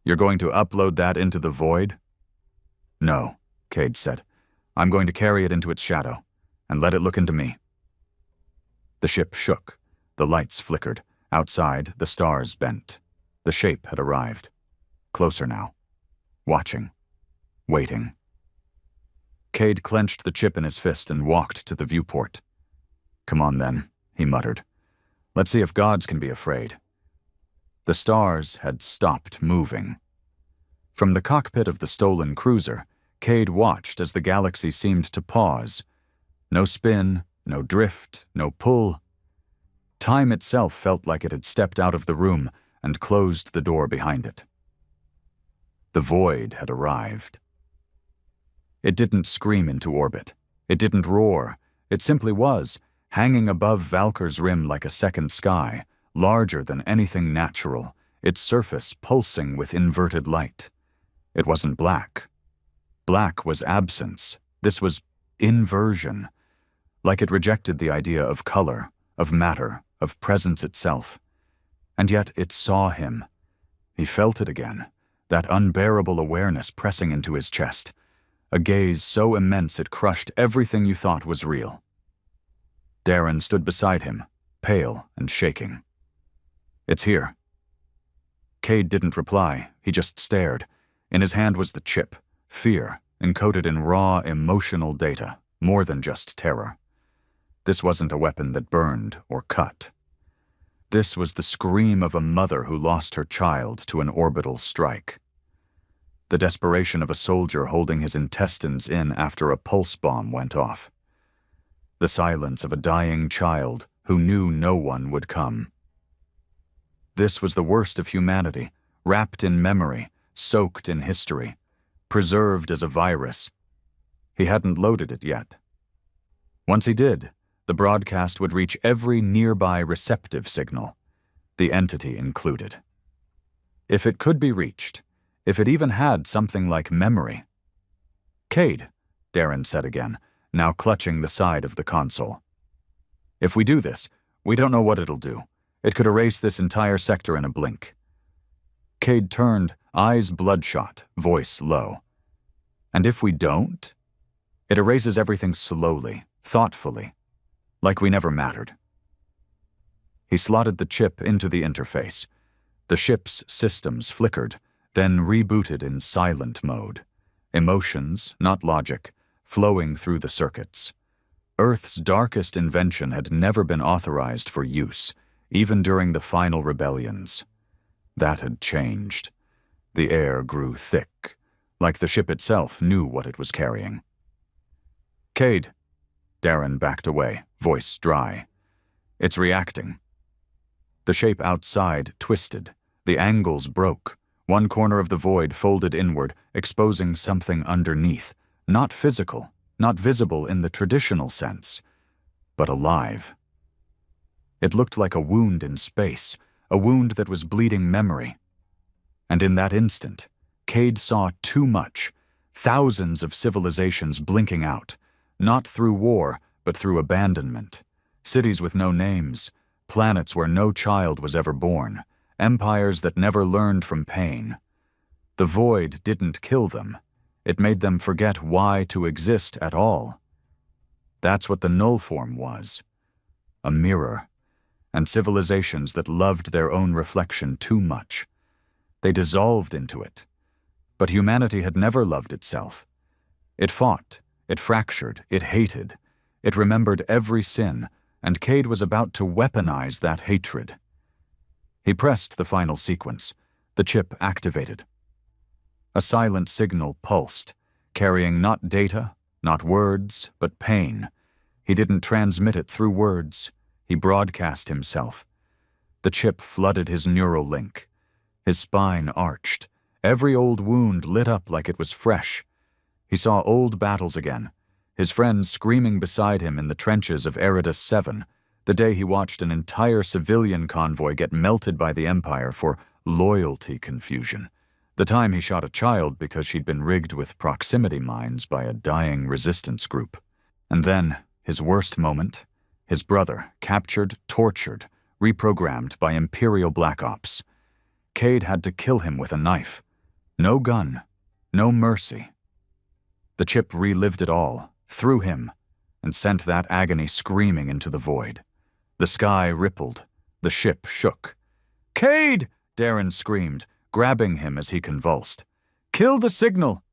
"You're going to upload that into the void?" "No," Cade said. "I'm going to carry it into its shadow, and let it look into me." The ship shook. The lights flickered. Outside, the stars bent. The shape had arrived. Closer now. Watching. Waiting. Cade clenched the chip in his fist and walked to the viewport. "Come on then," he muttered. "Let's see if gods can be afraid." The stars had stopped moving. From the cockpit of the stolen cruiser, Cade watched as the galaxy seemed to pause. No spin, no drift, no pull. Time itself felt like it had stepped out of the room and closed the door behind it. The void had arrived. It didn't scream into orbit. It didn't roar. It simply was, hanging above Valkyr's rim like a second sky, larger than anything natural, its surface pulsing with inverted light. It wasn't black. Black was absence. This was inversion. Like it rejected the idea of color, of matter, of presence itself. And yet it saw him. He felt it again, that unbearable awareness pressing into his chest, a gaze so immense it crushed everything you thought was real. Darren stood beside him, pale and shaking. "It's here." Cade didn't reply, he just stared. In his hand was the chip, fear, encoded in raw, emotional data, more than just terror. This wasn't a weapon that burned or cut. This was the scream of a mother who lost her child to an orbital strike. The desperation of a soldier holding his intestines in after a pulse bomb went off. The silence of a dying child who knew no one would come. This was the worst of humanity, wrapped in memory, soaked in history, preserved as a virus. He hadn't loaded it yet. Once he did, the broadcast would reach every nearby receptive signal, the entity included. If it could be reached, if it even had something like memory. "Cade," Darren said again, now clutching the side of the console. "If we do this, we don't know what it'll do. It could erase this entire sector in a blink." Cade turned, eyes bloodshot, voice low. "And if we don't? It erases everything slowly, thoughtfully, like we never mattered." He slotted the chip into the interface. The ship's systems flickered, then rebooted in silent mode. Emotions, not logic, flowing through the circuits. Earth's darkest invention had never been authorized for use, even during the final rebellions. That had changed. The air grew thick, like the ship itself knew what it was carrying. "Cade." Darren backed away, voice dry. "It's reacting." The shape outside twisted. The angles broke. One corner of the void folded inward, exposing something underneath. Not physical, not visible in the traditional sense, but alive. It looked like a wound in space, a wound that was bleeding memory. And in that instant, Cade saw too much. Thousands of civilizations blinking out, not through war, but through abandonment. Cities with no names, planets where no child was ever born, empires that never learned from pain. The void didn't kill them. It made them forget why to exist at all. That's what the null form was. A mirror. And civilizations that loved their own reflection too much. They dissolved into it. But humanity had never loved itself. It fought, it fractured, it hated. It remembered every sin, and Cade was about to weaponize that hatred. He pressed the final sequence. The chip activated. A silent signal pulsed, carrying not data, not words, but pain. He didn't transmit it through words. He broadcast himself. The chip flooded his neural link. His spine arched. Every old wound lit up like it was fresh. He saw old battles again, his friends screaming beside him in the trenches of Eridus 7, the day he watched an entire civilian convoy get melted by the Empire for loyalty confusion, the time he shot a child because she'd been rigged with proximity mines by a dying resistance group. And then, his worst moment, His brother, captured, tortured, reprogrammed by Imperial Black Ops. Cade had to kill him with a knife. No gun, no mercy. The chip relived it all, through him, and sent that agony screaming into the void. The sky rippled. The ship shook. "Cade!" Darren screamed, grabbing him as he convulsed. "Kill the signal!"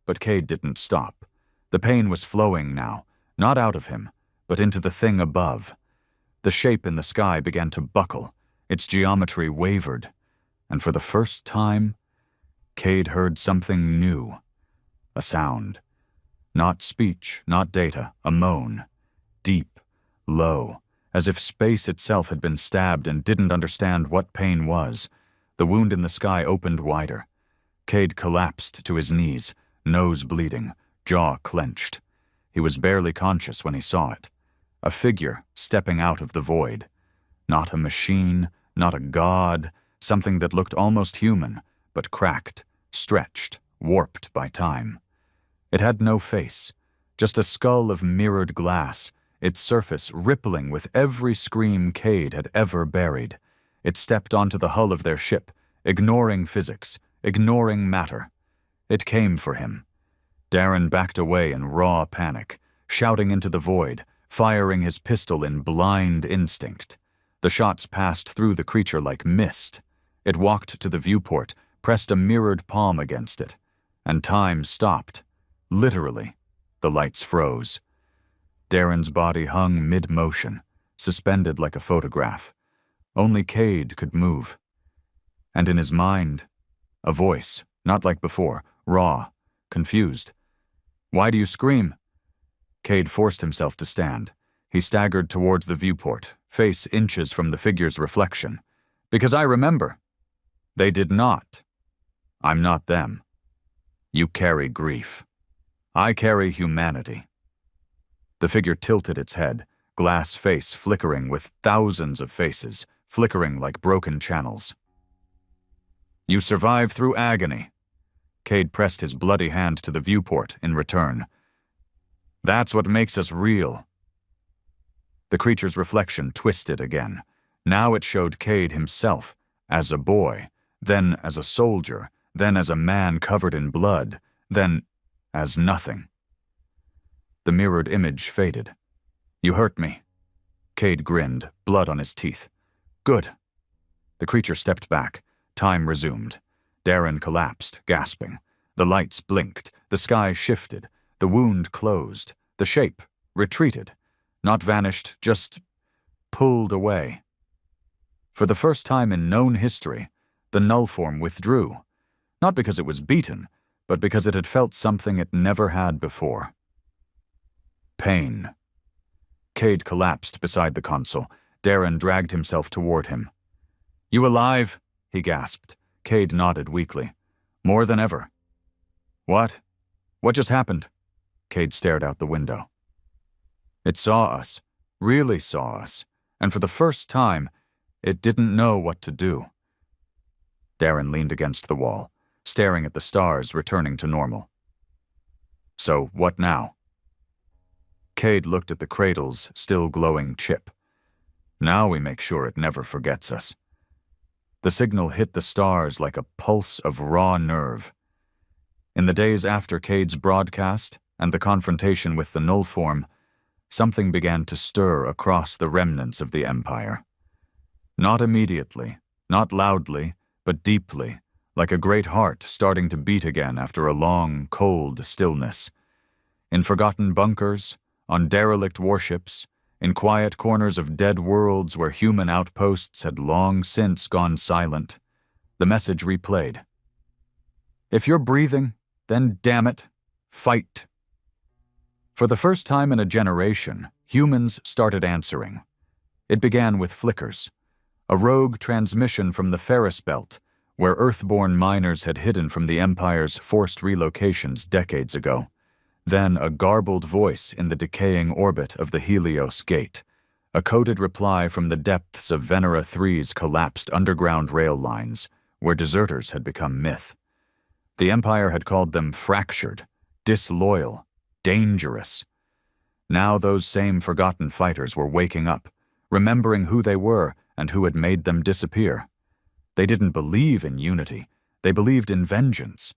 But Cade didn't stop. The pain was flowing now, not out of him, but into the thing above. The shape in the sky began to buckle. Its geometry wavered. And for the first time, Cade heard something new. A sound. Not speech, not data, a moan. Deep, low, as if space itself had been stabbed and didn't understand what pain was. The wound in the sky opened wider. Cade collapsed to his knees, nose bleeding, jaw clenched. He was barely conscious when he saw it. A figure stepping out of the void. Not a machine, not a god, something that looked almost human, but cracked, stretched, warped by time. It had no face, just a skull of mirrored glass, its surface rippling with every scream Cade had ever buried. It stepped onto the hull of their ship, ignoring physics, ignoring matter. It came for him. Darren backed away in raw panic, shouting into the void, firing his pistol in blind instinct. The shots passed through the creature like mist. It walked to the viewport, pressed a mirrored palm against it, and time stopped. Literally, the lights froze. Darren's body hung mid-motion, suspended like a photograph. Only Cade could move. And in his mind, a voice, not like before, raw, confused. "Why do you scream?" Cade forced himself to stand. He staggered towards the viewport, face inches from the figure's reflection. "Because I remember." "They did not. I'm not them. You carry grief. I carry humanity." The figure tilted its head, glass face flickering with thousands of faces, flickering like broken channels. "You survive through agony." Cade pressed his bloody hand to the viewport in return. "That's what makes us real." The creature's reflection twisted again. Now it showed Cade himself, as a boy, then as a soldier, then as a man covered in blood, then as nothing. The mirrored image faded. "You hurt me." Cade grinned, blood on his teeth. "Good." The creature stepped back. Time resumed. Darren collapsed, gasping. The lights blinked. The sky shifted. The wound closed. The shape retreated. Not vanished, just pulled away. For the first time in known history, the null form withdrew. Not because it was beaten, but because it had felt something it never had before. Pain. Cade collapsed beside the console. Darren dragged himself toward him. "You alive?" he gasped. Cade nodded weakly. "More than ever." "What? What just happened?" Cade stared out the window. It saw us, really saw us, and for the first time, it didn't know what to do. Darren leaned against the wall, staring at the stars returning to normal. "So, what now?" Cade looked at the cradle's still glowing chip. "Now we make sure it never forgets us." The signal hit the stars like a pulse of raw nerve. In the days after Cade's broadcast and the confrontation with the null form, something began to stir across the remnants of the Empire. Not immediately, not loudly, but deeply, like a great heart starting to beat again after a long, cold stillness. In forgotten bunkers, on derelict warships, in quiet corners of dead worlds where human outposts had long since gone silent, the message replayed. "If you're breathing, then damn it, fight." For the first time in a generation, humans started answering. It began with flickers, a rogue transmission from the Ferris Belt, where Earthborn miners had hidden from the Empire's forced relocations decades ago. Then a garbled voice in the decaying orbit of the Helios Gate, a coded reply from the depths of Venera 3's collapsed underground rail lines, where deserters had become myth. The Empire had called them fractured, disloyal, dangerous. Now those same forgotten fighters were waking up, remembering who they were and who had made them disappear. They didn't believe in unity, they believed in vengeance,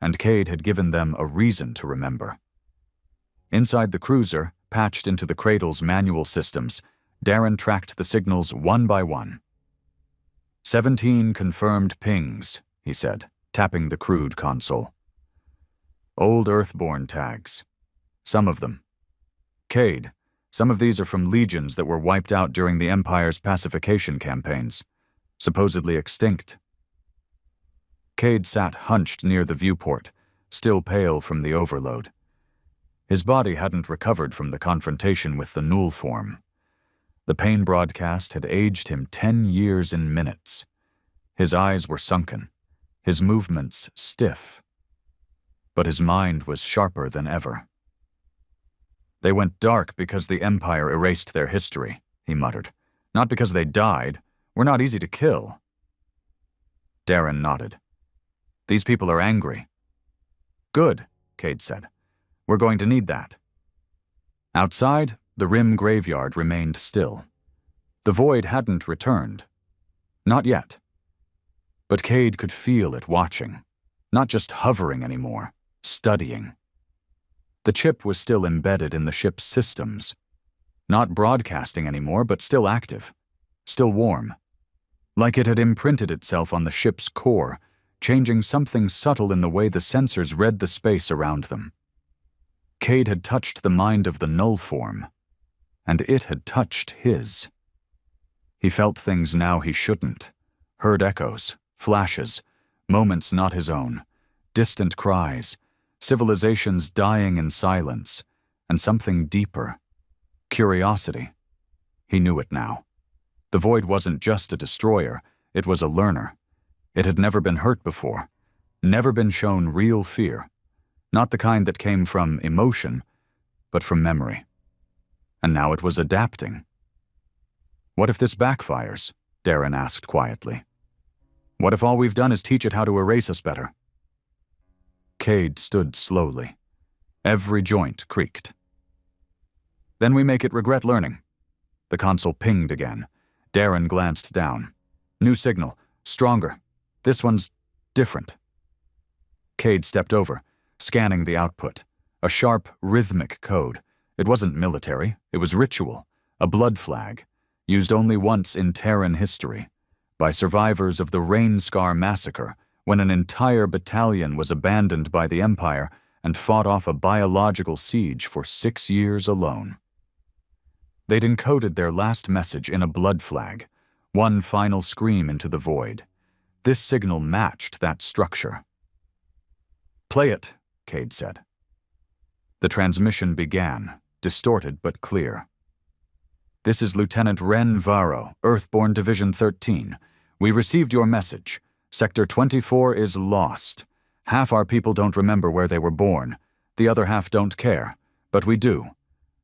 and Cade had given them a reason to remember. Inside the cruiser, patched into the cradle's manual systems, Darren tracked the signals one by one. 17 confirmed pings, he said, tapping the crude console. Old Earthborn tags. Some of them. Cade, some of these are from legions that were wiped out during the Empire's pacification campaigns, supposedly extinct. Cade sat hunched near the viewport, still pale from the overload. His body hadn't recovered from the confrontation with the Null form. The pain broadcast had aged him 10 years in minutes. His eyes were sunken, his movements stiff. But his mind was sharper than ever. They went dark because the Empire erased their history, he muttered. Not because they died. We're not easy to kill. Darren nodded. These people are angry. Good, Cade said. We're going to need that. Outside, the Rim graveyard remained still. The void hadn't returned. Not yet. But Cade could feel it watching, not just hovering anymore, studying. The chip was still embedded in the ship's systems. Not broadcasting anymore, but still active, still warm. Like it had imprinted itself on the ship's core, changing something subtle in the way the sensors read the space around them. Cade had touched the mind of the Null form, and it had touched his. He felt things now he shouldn't, heard echoes, flashes, moments not his own, distant cries, civilizations dying in silence, and something deeper. Curiosity. He knew it now. The void wasn't just a destroyer, it was a learner. It had never been hurt before, never been shown real fear, not the kind that came from emotion, but from memory. And now it was adapting. What if this backfires? Darren asked quietly. What if all we've done is teach it how to erase us better? Cade stood slowly. Every joint creaked. Then we make it regret learning. The console pinged again. Darren glanced down. New signal. Stronger. This one's different. Cade stepped over, scanning the output. A sharp, rhythmic code. It wasn't military. It was ritual. A blood flag. Used only once in Terran history. By survivors of the Rainscar massacre, when an entire battalion was abandoned by the Empire and fought off a biological siege for 6 years alone. They'd encoded their last message in a blood flag, one final scream into the void. This signal matched that structure. Play it, Cade said. The transmission began, distorted but clear. This is Lieutenant Ren Varro, Earthborn Division 13. We received your message. Sector 24 is lost. Half our people don't remember where they were born. The other half don't care. But we do.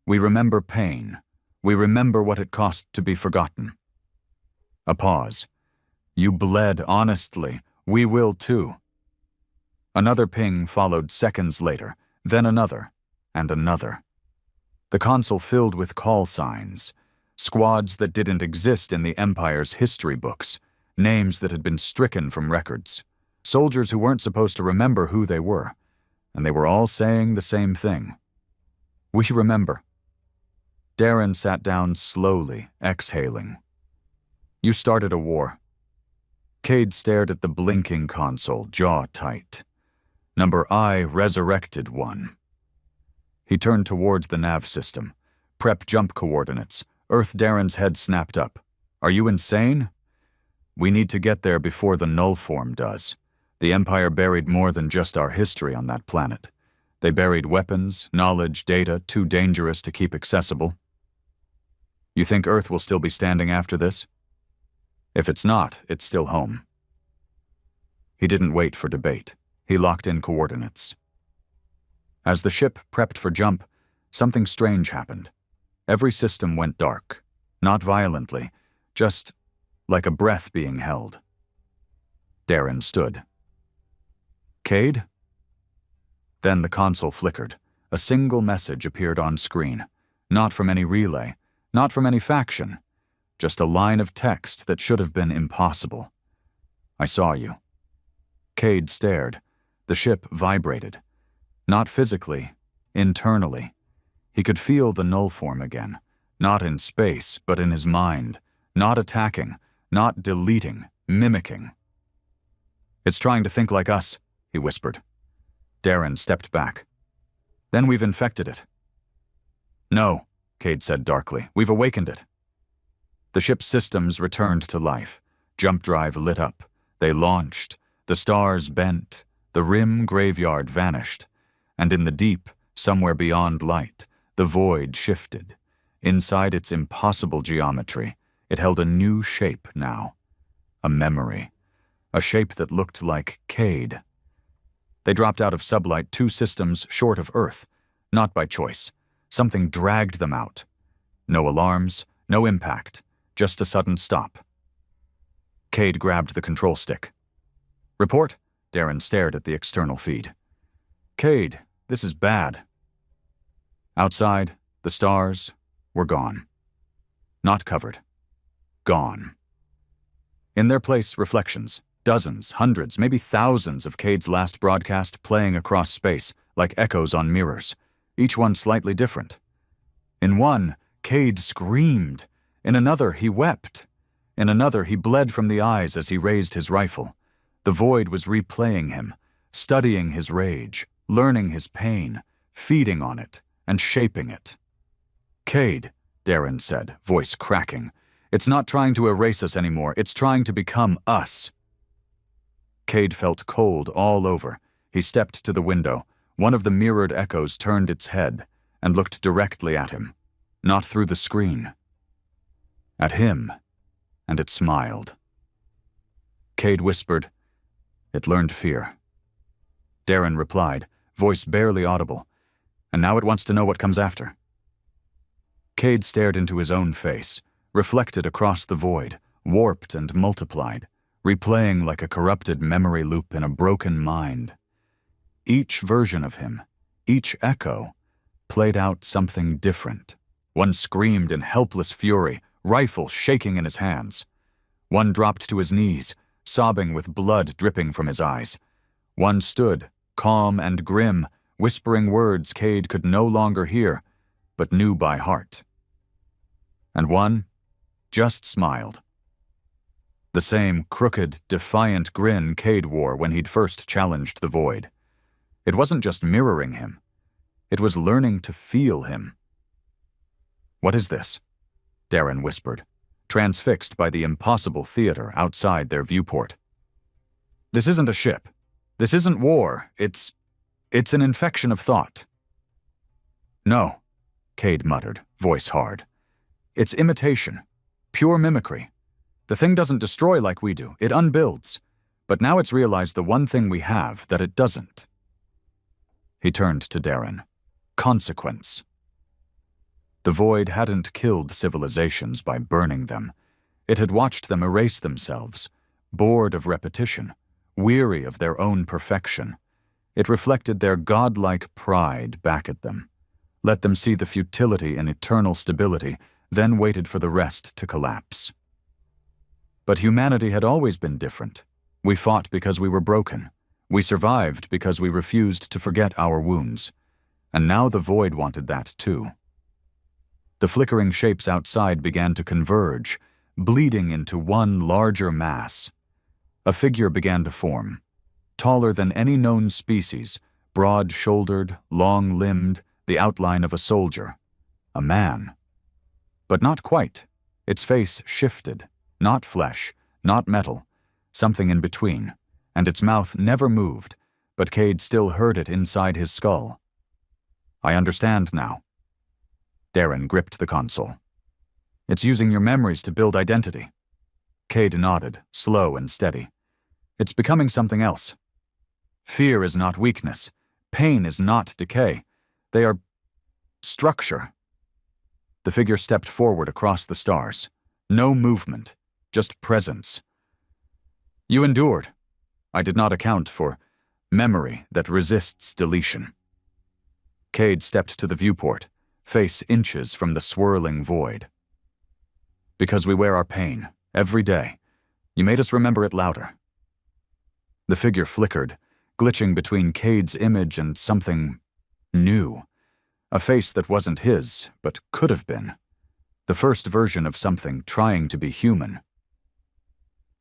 We remember pain. We remember what it cost to be forgotten. A pause. You bled honestly. We will too. Another ping followed seconds later, then another, and another. The console filled with call signs. Squads that didn't exist in the Empire's history books. Names that had been stricken from records. Soldiers who weren't supposed to remember who they were. And they were all saying the same thing. We remember. Darren sat down slowly, exhaling. You started a war. Cade stared at the blinking console, jaw tight. Number I resurrected one. He turned towards the nav system. Prep jump coordinates. Earth. Darren's head snapped up. Are you insane? We need to get there before the Null form does. The Empire buried more than just our history on that planet. They buried weapons, knowledge, data too dangerous to keep accessible. You think Earth will still be standing after this? If it's not, it's still home. He didn't wait for debate. He locked in coordinates. As the ship prepped for jump, something strange happened. Every system went dark. Not violently, just like a breath being held. Darren stood. Cade? Then the console flickered. A single message appeared on screen. Not from any relay, not from any faction. Just a line of text that should have been impossible. I saw you. Cade stared. The ship vibrated. Not physically, internally. He could feel the null form again. Not in space, but in his mind. Not attacking, not deleting, mimicking. It's trying to think like us, he whispered. Darren stepped back. Then we've infected it. No, Cade said darkly. We've awakened it. The ship's systems returned to life. Jump drive lit up. They launched. The stars bent. The rim graveyard vanished. And in the deep, somewhere beyond light, the void shifted. Inside its impossible geometry, it held a new shape now. A memory. A shape that looked like Cade. They dropped out of sublight 2 systems short of Earth. Not by choice. Something dragged them out. No alarms, no impact, just a sudden stop. Cade grabbed the control stick. Report? Darren stared at the external feed. Cade, this is bad. Outside, the stars were gone. Not covered. Gone. In their place, reflections. Dozens, hundreds, maybe thousands of Cade's last broadcast playing across space, like echoes on mirrors, each one slightly different. In one, Cade screamed. In another, he wept. In another, he bled from the eyes as he raised his rifle. The void was replaying him, studying his rage, learning his pain, feeding on it, and shaping it. Cade, Darren said, voice cracking. It's not trying to erase us anymore, it's trying to become us. Cade felt cold all over. He stepped to the window. One of the mirrored echoes turned its head and looked directly at him, not through the screen. At him, and it smiled. Cade whispered, "It learned fear." Darren replied, voice barely audible, "And now it wants to know what comes after." Cade stared into his own face, reflected across the void, warped and multiplied, replaying like a corrupted memory loop in a broken mind. Each version of him, each echo, played out something different. One screamed in helpless fury, rifle shaking in his hands. One dropped to his knees, sobbing with blood dripping from his eyes. One stood, calm and grim, whispering words Cade could no longer hear, but knew by heart. And one just smiled. The same crooked, defiant grin Cade wore when he'd first challenged the void. It wasn't just mirroring him. It was learning to feel him. "What is this?" Darren whispered, transfixed by the impossible theater outside their viewport. "This isn't a ship. This isn't war. It's an infection of thought." "No," Cade muttered, voice hard. "It's imitation. Pure mimicry. The thing doesn't destroy like we do. It unbuilds. But now it's realized the one thing we have that it doesn't." He turned to Darren. Consequence. The void hadn't killed civilizations by burning them. It had watched them erase themselves, bored of repetition, weary of their own perfection. It reflected their godlike pride back at them, let them see the futility in eternal stability, then waited for the rest to collapse. But humanity had always been different. We fought because we were broken. We survived because we refused to forget our wounds. And now the void wanted that too. The flickering shapes outside began to converge, bleeding into one larger mass. A figure began to form, taller than any known species, broad-shouldered, long-limbed, the outline of a soldier. A man. But not quite. Its face shifted. Not flesh, not metal, something in between, and its mouth never moved, but Cade still heard it inside his skull. "I understand now." Darren gripped the console. "It's using your memories to build identity." Cade nodded, slow and steady. "It's becoming something else. Fear is not weakness. Pain is not decay. They are structure." The figure stepped forward across the stars. No movement, just presence. "You endured. I did not account for memory that resists deletion." Cade stepped to the viewport, face inches from the swirling void. Because we wear our pain, every day. You made us remember it louder. The figure flickered, glitching between Cade's image and something new. A face that wasn't his, but could have been. The first version of something trying to be human.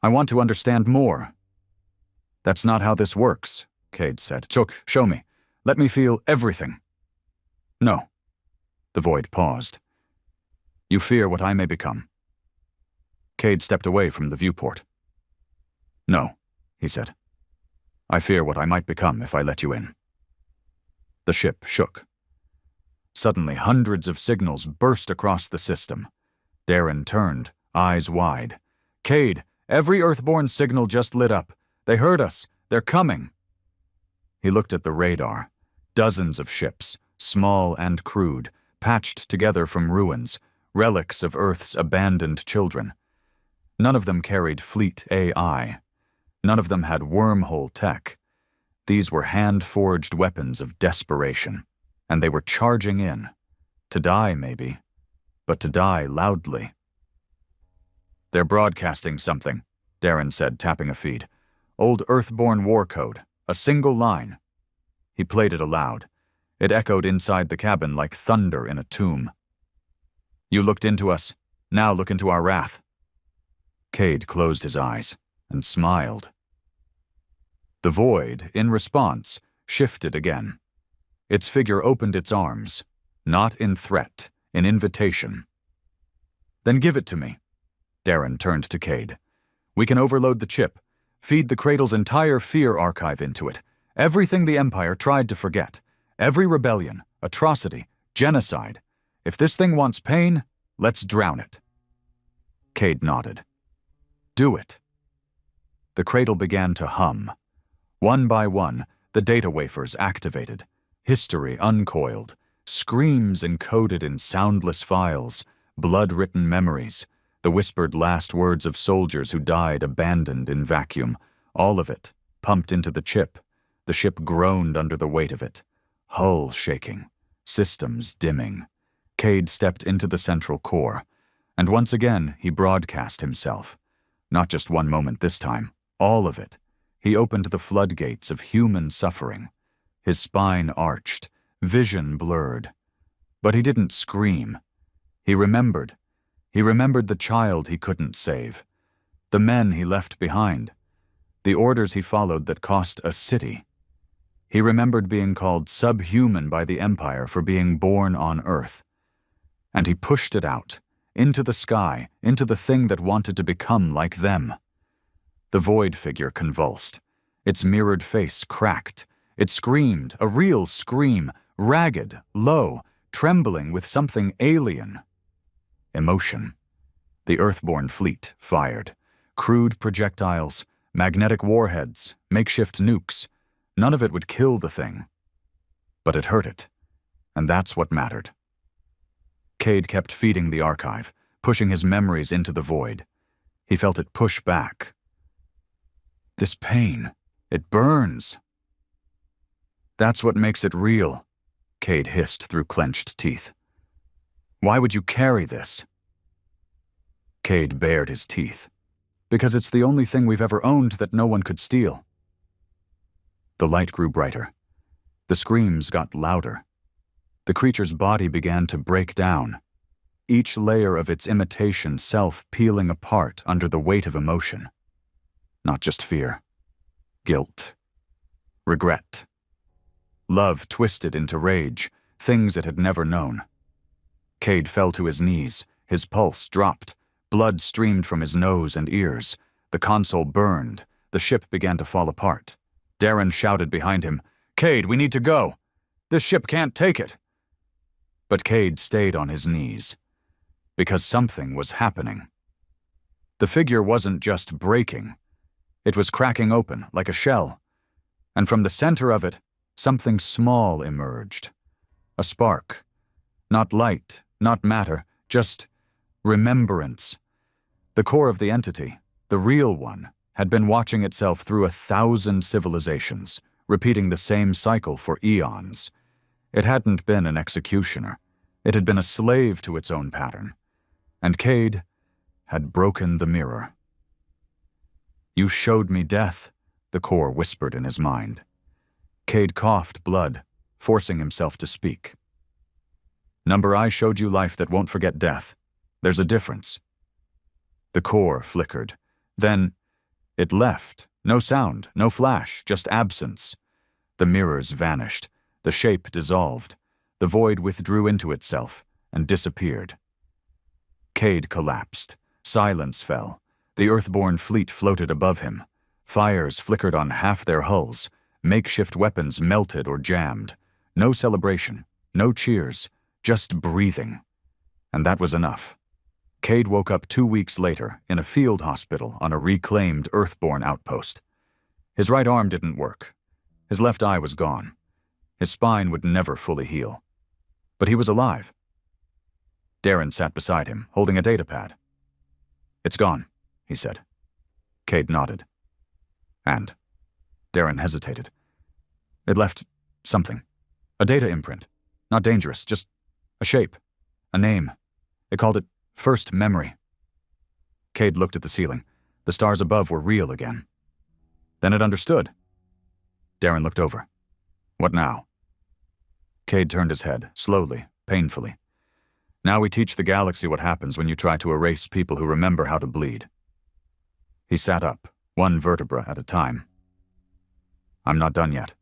I want to understand more. That's not how this works, Cade said. Chook, show me. Let me feel everything. No. The void paused. You fear what I may become. Cade stepped away from the viewport. No, he said. I fear what I might become if I let you in. The ship shook. Suddenly, hundreds of signals burst across the system. Darren turned, eyes wide. Cade, every Earthborn signal just lit up. They heard us. They're coming. He looked at the radar. Dozens of ships, small and crude, patched together from ruins, relics of Earth's abandoned children. None of them carried fleet AI. None of them had wormhole tech. These were hand-forged weapons of desperation, and they were charging in. To die, maybe, but to die loudly. They're broadcasting something, Darren said, tapping a feed. Old Earthborn war code, a single line. He played it aloud. It echoed inside the cabin like thunder in a tomb. You looked into us. Now look into our wrath. Cade closed his eyes and smiled. The void, in response, shifted again. Its figure opened its arms, not in threat, in invitation. Then give it to me. Darren turned to Cade. We can overload the chip, feed the Cradle's entire fear archive into it, everything the Empire tried to forget, every rebellion, atrocity, genocide. If this thing wants pain, let's drown it. Cade nodded. Do it. The Cradle began to hum. One by one, the data wafers activated, history uncoiled, screams encoded in soundless files, blood-written memories, the whispered last words of soldiers who died abandoned in vacuum, all of it pumped into the chip. The ship groaned under the weight of it, hull shaking, systems dimming. Cade stepped into the central core, and once again he broadcast himself. Not just one moment this time, all of it. He opened the floodgates of human suffering. His spine arched, vision blurred. But he didn't scream. He remembered. He remembered the child he couldn't save, the men he left behind, the orders he followed that cost a city. He remembered being called subhuman by the Empire for being born on Earth. And he pushed it out, into the sky, into the thing that wanted to become like them. The void figure convulsed. Its mirrored face cracked. It screamed, a real scream, ragged, low, trembling with something alien. Emotion. The Earthborn fleet fired. Crude projectiles, magnetic warheads, makeshift nukes. None of it would kill the thing. But it hurt it. And that's what mattered. Cade kept feeding the archive, pushing his memories into the void. He felt it push back. This pain, it burns. That's what makes it real, Cade hissed through clenched teeth. Why would you carry this? Cade bared his teeth. Because it's the only thing we've ever owned that no one could steal. The light grew brighter. The screams got louder. The creature's body began to break down, each layer of its imitation self peeling apart under the weight of emotion. Not just fear. Guilt. Regret. Love twisted into rage, things it had never known. Cade fell to his knees, his pulse dropped, blood streamed from his nose and ears, the console burned, the ship began to fall apart. Darren shouted behind him, Cade, we need to go. This ship can't take it. But Cade stayed on his knees, because something was happening. The figure wasn't just breaking. It was cracking open like a shell, and from the center of it, something small emerged. A spark. Not light, not matter, just remembrance. The core of the entity, the real one, had been watching itself through 1,000 civilizations, repeating the same cycle for eons. It hadn't been an executioner. It had been a slave to its own pattern, and Cade had broken the mirror. "You showed me death," the core whispered in his mind. Cade coughed blood, forcing himself to speak. "Number I showed you life that won't forget death. There's a difference." The core flickered. Then it left. No sound, no flash, just absence. The mirrors vanished. The shape dissolved. The void withdrew into itself and disappeared. Cade collapsed. Silence fell. The Earthborn fleet floated above him. Fires flickered on half their hulls. Makeshift weapons melted or jammed. No celebration, no cheers, just breathing. And that was enough. Cade woke up 2 weeks later in a field hospital on a reclaimed Earthborn outpost. His right arm didn't work. His left eye was gone. His spine would never fully heal. But he was alive. Darren sat beside him, holding a datapad. "It's gone," he said. Cade nodded. "And?" Darren hesitated. "It left something. A data imprint. Not dangerous, just a shape. A name. They called it First Memory." Cade looked at the ceiling. The stars above were real again. Then it understood. Darren looked over. "What now?" Cade turned his head, slowly, painfully. "Now we teach the galaxy what happens when you try to erase people who remember how to bleed." He sat up, one vertebra at a time. "I'm not done yet."